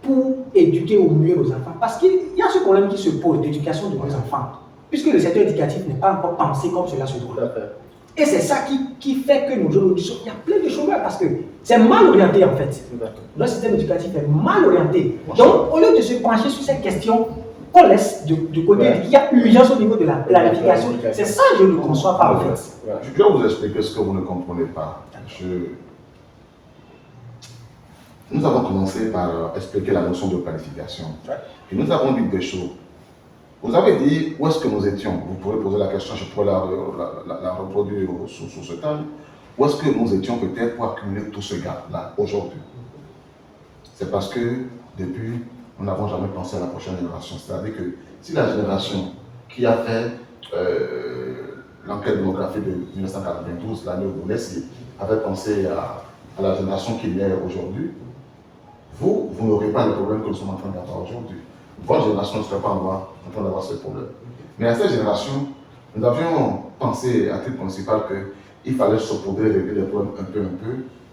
pour éduquer au mieux nos enfants. Parce qu'il y a ce problème qui se pose d'éducation de nos enfants, puisque le secteur éducatif n'est pas encore pensé comme cela se doit. Et c'est ça qui fait que nos jeunes, il y a plein de chômeurs parce que c'est mal orienté en fait. Notre système éducatif est mal orienté. Donc, au lieu de se pencher sur ces questions, on laisse de côté, il y a urgence au niveau de la planification. C'est ça que je ne conçois pas en fait. Je vais vous expliquer ce que vous ne comprenez pas. Nous avons commencé par expliquer la notion de planification. Et nous avons dit des choses. Vous avez dit où est-ce que nous étions. Vous pourrez poser la question, je pourrais la reproduire sur ce thème. Où est-ce que nous étions peut-être pour accumuler tout ce gap-là aujourd'hui? C'est parce que depuis, nous n'avons jamais pensé à la prochaine génération. C'est-à-dire que si la génération qui a fait l'enquête démographique de 1992, l'année où vous naissez, avait pensé à la génération qui naît aujourd'hui, vous n'aurez pas le problème que nous sommes en train d'avoir aujourd'hui. Votre génération ne serait pas en train d'avoir ce problème. Mais à cette génération, nous avions pensé à titre principal qu'il fallait saupoudrer et régler les problèmes un peu,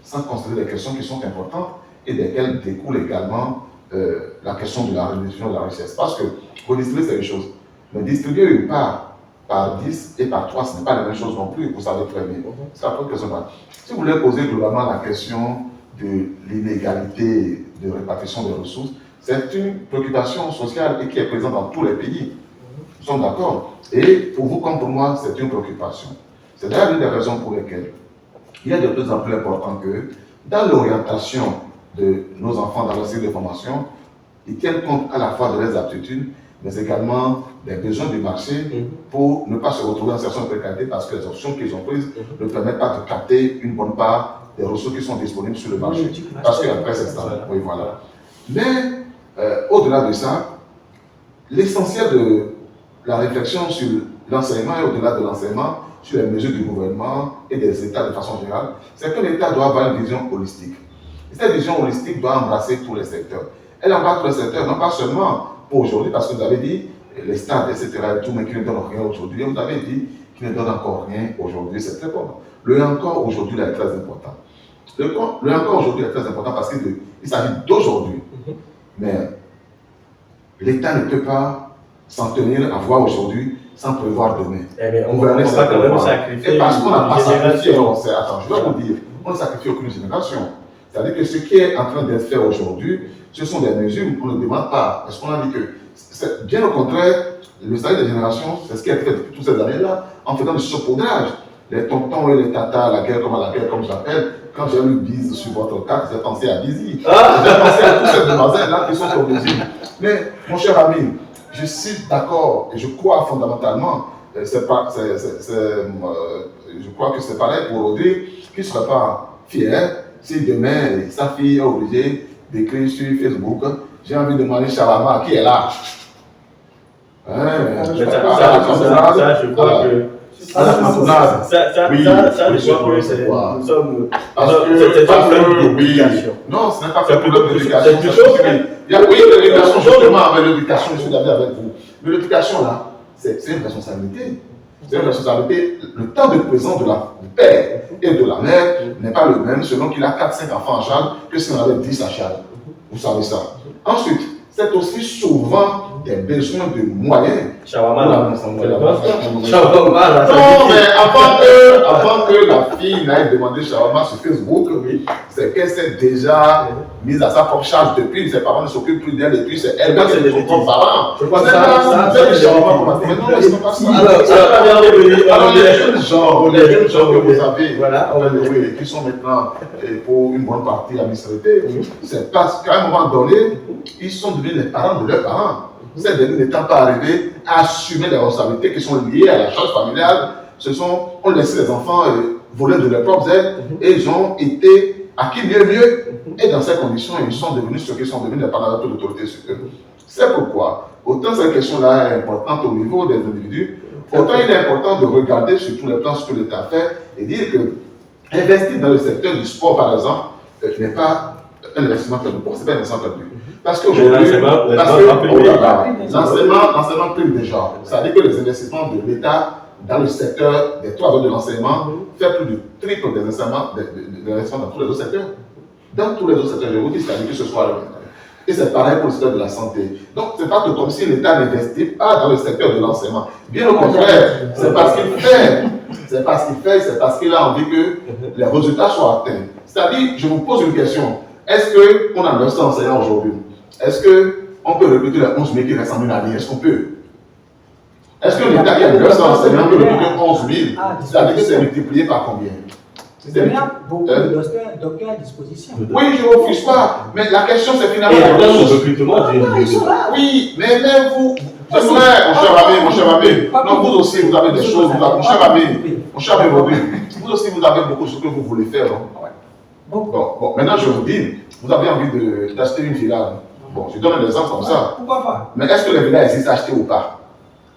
sans considérer les questions qui sont importantes et desquelles découle également la question de la redistribution de la richesse. Parce que redistribuer, c'est une chose. Mais distribuer une part par 10 et par 3, ce n'est pas la même chose non plus, vous savez très bien. C'est la première question. Si vous voulez poser globalement la question de l'inégalité de répartition des ressources, c'est une préoccupation sociale et qui est présente dans tous les pays. Nous sommes d'accord. Et pour vous comme pour moi, c'est une préoccupation. C'est d'ailleurs une des raisons pour lesquelles il est de plus en plus important que dans l'orientation de nos enfants dans leur cycle de formation, ils tiennent compte à la fois de leurs aptitudes, mais également des besoins du marché pour ne pas se retrouver en situation de précarité parce que les options qu'ils ont prises ne permettent pas de capter une bonne part des ressources qui sont disponibles sur le marché. Parce qu'après, c'est ça. Oui, voilà. Mais au-delà de ça, l'essentiel de la réflexion sur l'enseignement et au-delà de l'enseignement sur les mesures du gouvernement et des États de façon générale, c'est que l'État doit avoir une vision holistique. Et cette vision holistique doit embrasser tous les secteurs. Elle embrasse tous les secteurs, non pas seulement pour aujourd'hui, parce que vous avez dit les stades, etc., tout, mais qui ne donnent rien aujourd'hui. Vous avez dit qu'ils ne donnent encore rien aujourd'hui, c'est très bon. Le encore aujourd'hui est très important. Le encore aujourd'hui est très important parce qu'il s'agit d'aujourd'hui. Mais l'État ne peut pas s'en tenir à voir aujourd'hui sans prévoir demain. On va quand même sacrifier. Et parce qu'on n'a pas sacrifié, attends, je vais vous dire, on ne sacrifie aucune génération. C'est-à-dire que ce qui est en train d'être fait aujourd'hui, ce sont des mesures qu'on ne demande pas. Parce qu'on a dit que, bien au contraire, le salut des générations, c'est ce qui a été fait depuis toutes ces années-là, en faisant du saupoudrage. Les tontons et les tatas, la guerre comme je l'appelle, quand j'ai eu bise sur votre carte, j'ai pensé à Bizi. J'ai pensé à toutes ces demoiselles-là qui sont sur le régime. Mais, mon cher ami, je suis d'accord et je crois fondamentalement, je crois que c'est pareil pour Audrey, qui ne serait pas fier si demain sa fille est obligée d'écrire sur Facebook, j'ai envie de manger shawarma, qui est là? Je crois que nous sommes. C'est un problème d'éducation. Non, ce n'est pas un problème d'éducation. Il y a oui, l'éducation, justement, avec l'éducation, je suis d'accord avec vous. Mais l'éducation, là, c'est une responsabilité. C'est une responsabilité. Le temps de présence du père et de la mère n'est pas le même selon qu'il a 4-5 enfants en charge que s'il en avait 10 à charge. Vous savez ça. Ensuite, c'est aussi souvent des besoins de moyens. Shawarma, non, mais avant que la fille n'aille demander shawarma sur Facebook, c'est qu'elle s'est déjà mise à sa propre charge depuis. Ses parents ne s'occupent plus d'elle et puis c'est elle qui est son propre parent. Je crois que ça, c'est les jeunes gens que vous avez, qui sont maintenant pour une bonne partie administrés, c'est parce qu'à un moment donné, ils sont devenus les parents de leurs parents. Ces derniers n'étant pas arrivés à assumer les responsabilités qui sont liées à la charge familiale, ont laissé les enfants voler de leurs propres ailes et ils ont été acquis mieux. Et dans ces conditions, ils sont devenus ce qu'ils sont devenus, les parents de l'autorité sur eux. C'est pourquoi, autant cette question-là est importante au niveau des individus, autant il est important de regarder sur tous les plans ce que l'État fait et dire que investir dans le secteur du sport, par exemple, n'est pas un investissement perdu. C'est pas un investissement perdu. Parce qu'aujourd'hui, l'enseignement prime déjà. C'est-à-dire que les investissements de l'État dans le secteur des 3 ans de l'enseignement fait plus du triple des investissements dans tous les autres secteurs. Dans tous les autres secteurs, je vous dis, c'est-à-dire que ce soit et c'est pareil pour le secteur de la santé. Donc, ce n'est pas comme si l'État n'investit pas dans le secteur de l'enseignement. Bien au contraire, c'est parce qu'il fait. C'est parce qu'il fait, c'est parce qu'il a envie que les résultats soient atteints. C'est-à-dire, je vous pose une question. Est-ce qu'on a 900 enseignants aujourd'hui? Est-ce qu'on peut recruter les 11 000 qui restent en une année? Est-ce qu'on peut? Est-ce que l'État qui a 900 enseignants peut recruter 11 000? C'est-à-dire que c'est multiplié par combien? Il y a beaucoup de docteurs à disposition. Oui, je ne refuse pas. Mais la question, c'est finalement. Oui, mais vous. C'est vrai, mon cher ami. Non, vous aussi, vous avez des choses. Mon cher ami, vous aussi, vous avez beaucoup de choses que vous voulez faire. Bon, maintenant, je vous dis, vous avez envie d'acheter une villa. Bon, je donne un exemple comme ça. Pourquoi pas? Mais est-ce que les villas existent à acheter ou pas?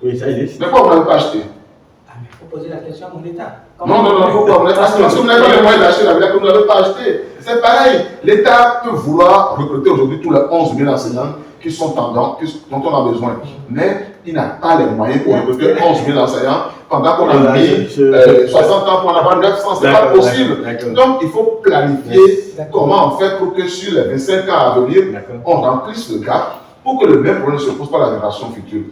Oui, ça existe. Mais pourquoi vous n'avez pas acheté? Il faut poser la question à mon État. Non, pourquoi? Parce que vous n'avez pas les moyens d'acheter la villa que vous n'avez pas acheté. C'est pareil. L'État peut vouloir recruter aujourd'hui tous les 11 000 enseignants qui sont tendants, dont on a besoin. Mais il n'a pas les moyens pour recruter 11 000 enseignants pendant qu'on a mis 60 ans pour en avoir 900. Ce n'est pas possible. Donc, il faut planifier comment on fait pour que sur les 25 ans à venir, on remplisse le gap pour que le même problème ne se pose pas à la génération future.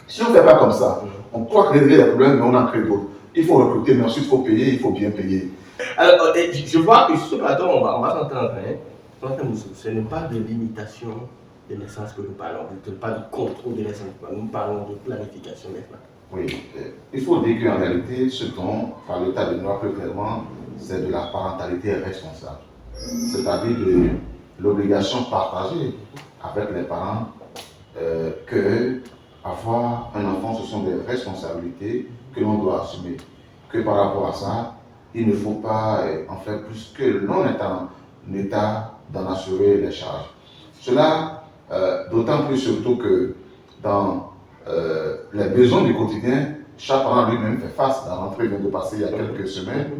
Si on ne fait pas comme ça, on croit créer des problèmes, mais on en crée d'autres. Il faut recruter, mais ensuite il faut payer, il faut bien payer. Alors, je vois que sur ce plateau, on va s'entendre. Ce n'est pas de limitation de naissance que nous parlons, ce n'est pas de contrôle de naissance, nous parlons de planification, n'est-ce pas? Oui, il faut dire qu'en réalité, ce dont par l'État de droit plus clairement, c'est de la parentalité responsable. C'est-à-dire de l'obligation partagée avec les parents que avoir un enfant, ce sont des responsabilités que l'on doit assumer. Que par rapport à ça, il ne faut pas en faire plus que l'on est en état d'en assurer les charges. Cela, d'autant plus surtout que dans les besoins du quotidien, chaque parent lui-même fait face, la rentrée vient de passer il y a quelques semaines,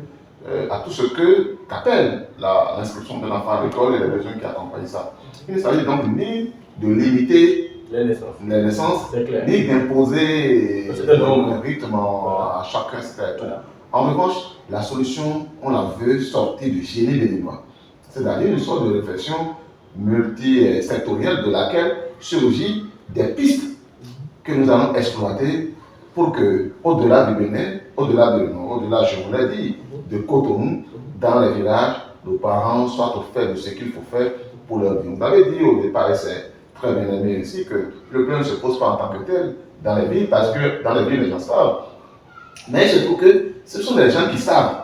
à tout ce qu'appelle l'inscription d'un enfant à l'école et les besoins qui accompagnent ça. Il ne s'agit donc ni de limiter les naissances, ni d'imposer un rythme à chacun, etc. En revanche, la solution, on la veut sortir du génie béninois. C'est-à-dire une sorte de réflexion multisectorielle de laquelle surgit des pistes que nous allons exploiter pour que, au-delà du Bénin, au-delà, je vous l'ai dit, de Cotonou, dans les villages, nos parents soient au fait de ce qu'il faut faire pour leur vie. Vous avez dit au départ, et c'est très bien aimé ici, que le problème ne se pose pas en tant que tel dans les villes, parce que dans les villes, les gens savent. Mais je trouve que ce sont des gens qui savent,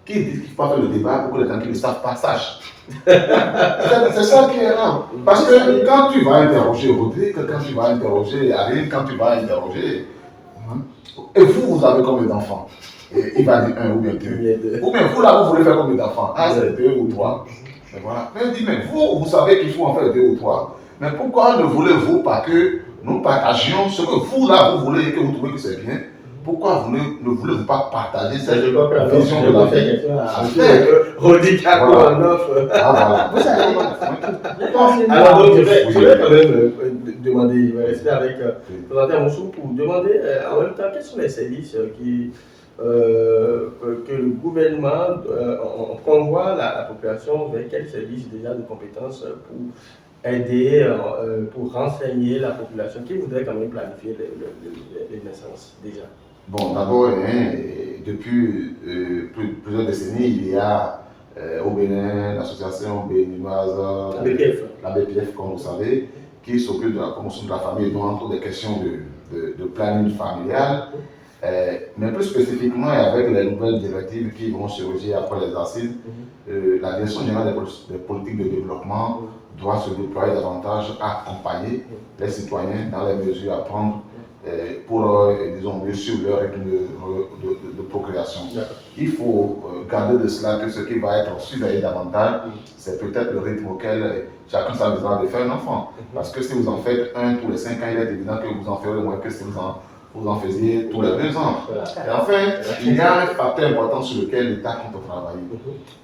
qui disent qu'il faut faire le débat pour que les gens qui ne savent pas sachent. C'est ça qui est là. Parce que quand tu vas interroger Rodrigue, quand tu vas interroger Aline, quand tu vas interroger. Et vous avez combien d'enfants? Il va dire 1 ou bien 2. Ou bien vous là, vous voulez faire combien d'enfants? Ah, c'est 2 ou 3. Mais voilà. Mais il dit, mais vous savez qu'il faut en faire 2 ou 3. Mais pourquoi ne voulez-vous pas que nous partagions ce que vous là, vous voulez et que vous trouvez que c'est bien? Pourquoi ne voulez-vous pas partager cette vision de la vie? Rodrigue a quoi en offre? Alors donc, je vais quand même demander, je vais rester avec Président Moussou pour demander en même temps quels sont les services que le gouvernement convoie la population vers quels services déjà de compétences pour aider, pour renseigner la population qui voudrait quand même planifier les naissances déjà. Bon, d'abord, depuis plusieurs décennies, il y a au Bénin l'association béninoise, la BPF, comme vous savez, qui s'occupe de la promotion de la famille, dont entre des questions de planning familial. Mais plus spécifiquement, avec les nouvelles directives qui vont surgir après les assises, la Direction générale des politiques de développement doit se déployer davantage à accompagner les citoyens dans les mesures à prendre pour, disons, mieux suivre leur rythme de procréation. Il faut garder de cela que ce qui va être surveillé davantage, c'est peut-être le rythme auquel chacun a besoin de faire un enfant. Parce que si vous en faites un tous les 5 ans, il est évident que vous en ferez moins que si vous en faisiez tous les 2 ans. Et enfin, il y a un facteur important sur lequel l'État compte travailler.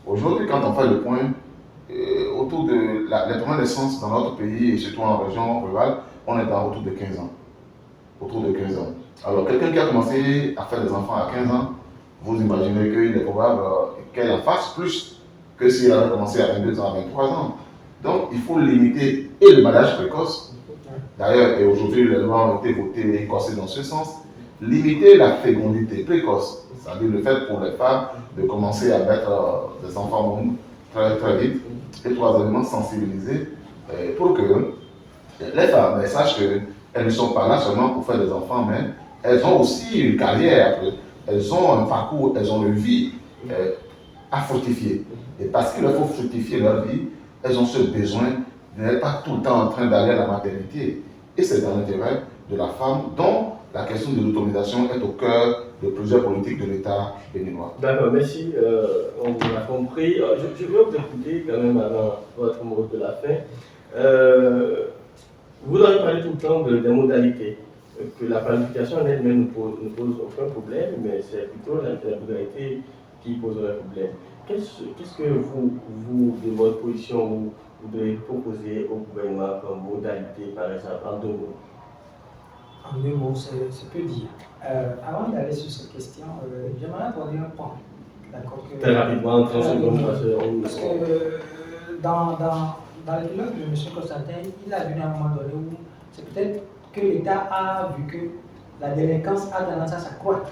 Aujourd'hui, quand on fait le point autour de les premières naissances dans notre pays, et surtout en région rurale, on est autour de 15 ans. Autour de 15 ans. Alors, quelqu'un qui a commencé à faire des enfants à 15 ans, vous imaginez qu'il est probable qu'elle en fasse plus que s'il avait commencé à 22 ans, à 23 ans. Donc, il faut limiter et le mariage précoce. D'ailleurs, et aujourd'hui, les lois ont été votées et corsées dans ce sens. Limiter la fécondité précoce, c'est-à-dire le fait pour les femmes de commencer à mettre des enfants au monde très, très vite. Et troisièmement, sensibiliser pour que les femmes sachent qu'elles ne sont pas là seulement pour faire des enfants, mais elles ont aussi une carrière, elles ont un parcours, elles ont une vie à fructifier. Et parce qu'il faut fructifier leur vie, elles ont ce besoin de n'être pas tout le temps en train d'aller à la maternité. Et c'est dans l'intérêt de la femme, dont la question de l'autonomisation est au cœur de plusieurs politiques de l'État béninois. D'accord, merci. On vous a compris. Je veux vous écouter quand même avant votre mot de la fin. Vous avez parlé tout le temps des modalités, que la planification en elle-même ne pose aucun problème, mais c'est plutôt la modalité qui poserait problème. Qu'est-ce que vous, de votre position, vous voudrez proposer au gouvernement comme modalité, par exemple, en 2 mots? En 2 mots, c'est peu dire. Avant d'aller sur cette question, j'aimerais aborder un point. Très rapidement, en 30 secondes, parce que dans le blog de M. Constantin, il a vu à un moment donné où c'est peut-être que l'État a vu que la délinquance a tendance à s'accroître.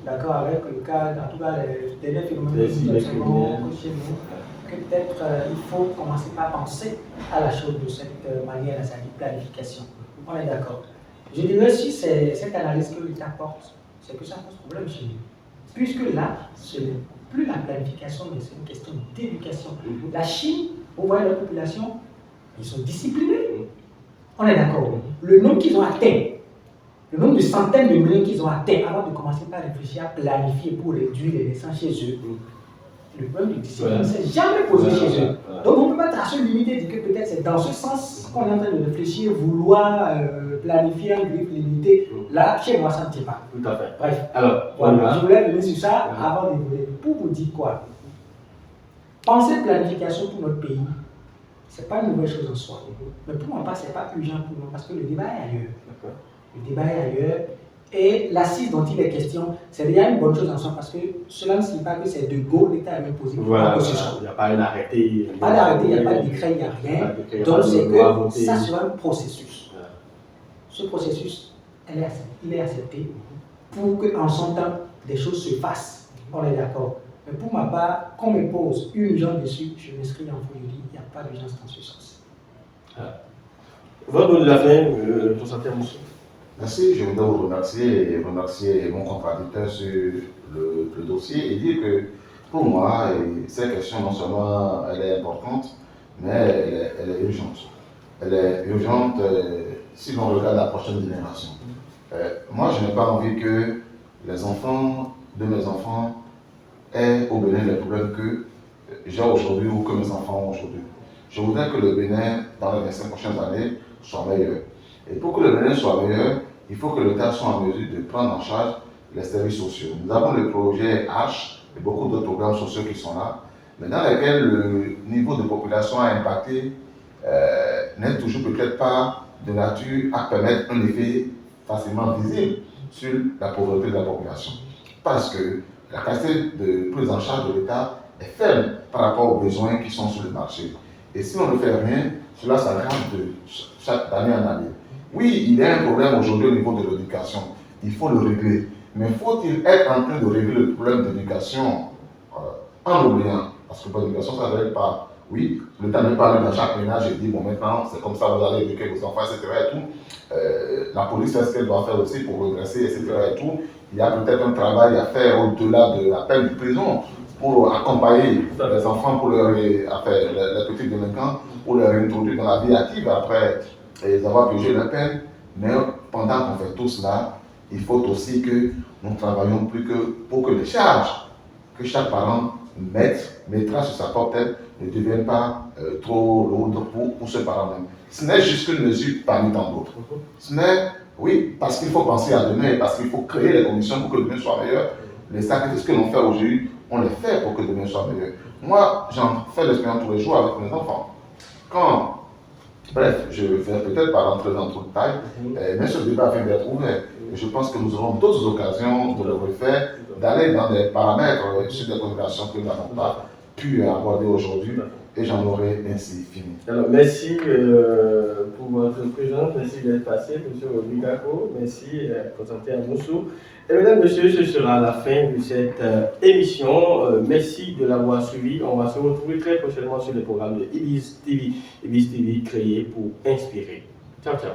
D'accord, avec le cas, en tout cas, les derniers phénomènes que nous observons chez nous, que peut-être il faut commencer par penser à la chose de cette manière, c'est-à-dire planification. On est d'accord. Je dirais si c'est cette analyse que l'État porte, c'est que ça pose problème chez nous. Puisque là, ce n'est plus la planification, mais c'est une question d'éducation. La Chine, vous voyez la population, ils sont disciplinés. On est d'accord. Le nombre qu'ils ont atteint, le nombre de centaines de millions qu'ils ont atteint avant de commencer par réfléchir à planifier pour réduire les naissances chez eux, le problème de discipline ne s'est jamais posé chez eux. Donc on ne peut pas tracer une limite et dire que peut-être c'est dans ce sens qu'on est en train de réfléchir, vouloir planifier un griffe limité. Là, chez moi, ça ne tient pas. Tout à fait. Bref, alors, voilà. Je voulais venir sur ça avant d'évoluer. Pour vous dire quoi? Penser planification pour notre pays, ce n'est pas une nouvelle chose en soi. Mais pour moi, ce n'est pas urgent pour moi parce que le débat est ailleurs. Le débat est ailleurs. Et l'assise dont il est question, c'est déjà une bonne chose en soi parce que cela ne signifie pas que c'est de go l'État a imposé. Voilà, il n'y a pas un arrêté. Pas d'arrêté, il n'y a pas de décret, il n'y a rien. Donc c'est que ça sera un processus. Ce processus, il est accepté pour qu'en son temps, des choses se fassent. On est d'accord. Mais pour ma part, qu'on me pose une urgence dessus, je m'inscris en fond, il n'y a pas d'urgence dans ce sens. Votre mot de la fin, pour certains monsieur. Merci, je voudrais vous remercier mon contradicteur sur le dossier et dire que pour moi, cette question non seulement elle est importante, mais elle est urgente. Elle est urgente si l'on regarde la prochaine génération. Moi, je n'ai pas envie que les enfants de mes enfants aient au Bénin les problèmes que j'ai aujourd'hui ou que mes enfants ont aujourd'hui. Je voudrais que le Bénin, dans les 25 prochaines années, soit meilleur. Et pour que le Bénin soit meilleur, il faut que l'État soit en mesure de prendre en charge les services sociaux. Nous avons le projet H et beaucoup d'autres programmes sociaux qui sont là, mais dans lesquels le niveau de population à impacter n'est toujours peut-être pas de nature à permettre un effet facilement visible sur la pauvreté de la population. Parce que la capacité de prise en charge de l'État est faible par rapport aux besoins qui sont sur le marché. Et si on ne fait rien, cela s'aggrave d'année en année. Oui, il y a un problème aujourd'hui au niveau de l'éducation. Il faut le régler. Mais faut-il être en train de régler le problème de l'éducation en oubliant? Parce que l'éducation, ça ne règle pas. Oui, l'État ne parle dans chaque ménage et dit, bon, maintenant, c'est comme ça, vous allez éduquer vos enfants, etc. Et tout. La police fait ce qu'elle doit faire aussi pour redresser, etc. Et tout. Il y a peut-être un travail à faire au-delà de la peine de prison pour accompagner les enfants, pour les petits délinquants, pour les réintroduire dans la vie active après avoir purgé leur peine. Mais pendant qu'on fait tout cela, il faut aussi que nous travaillions plus que pour que les charges que chaque parent mettra sur sa propre tête ne deviennent pas trop lourdes pour ce parent-même. Ce n'est juste qu'une mesure parmi tant d'autres. Ce n'est, oui, parce qu'il faut penser à demain, parce qu'il faut créer les conditions pour que demain soit meilleur. Les sacrifices que l'on fait aujourd'hui, on les fait pour que demain soit meilleur. Moi, j'en fais l'expérience tous les jours avec mes enfants. Bref, je ne vais peut-être pas rentrer dans tout le détail, mais ce débat vient d'être ouvert. Et je pense que nous aurons d'autres occasions de le refaire, d'aller dans des paramètres sur des considérations que nous n'avons pas pu aborder aujourd'hui, et j'en aurai ainsi fini. Alors, merci pour votre présence, merci d'être passé, M. Bigako, merci présenté à Moussou. Et mesdames, messieurs, ce sera la fin de cette émission. Merci de l'avoir suivi. On va se retrouver très prochainement sur le programme de Ibis TV créé pour inspirer. Ciao, ciao.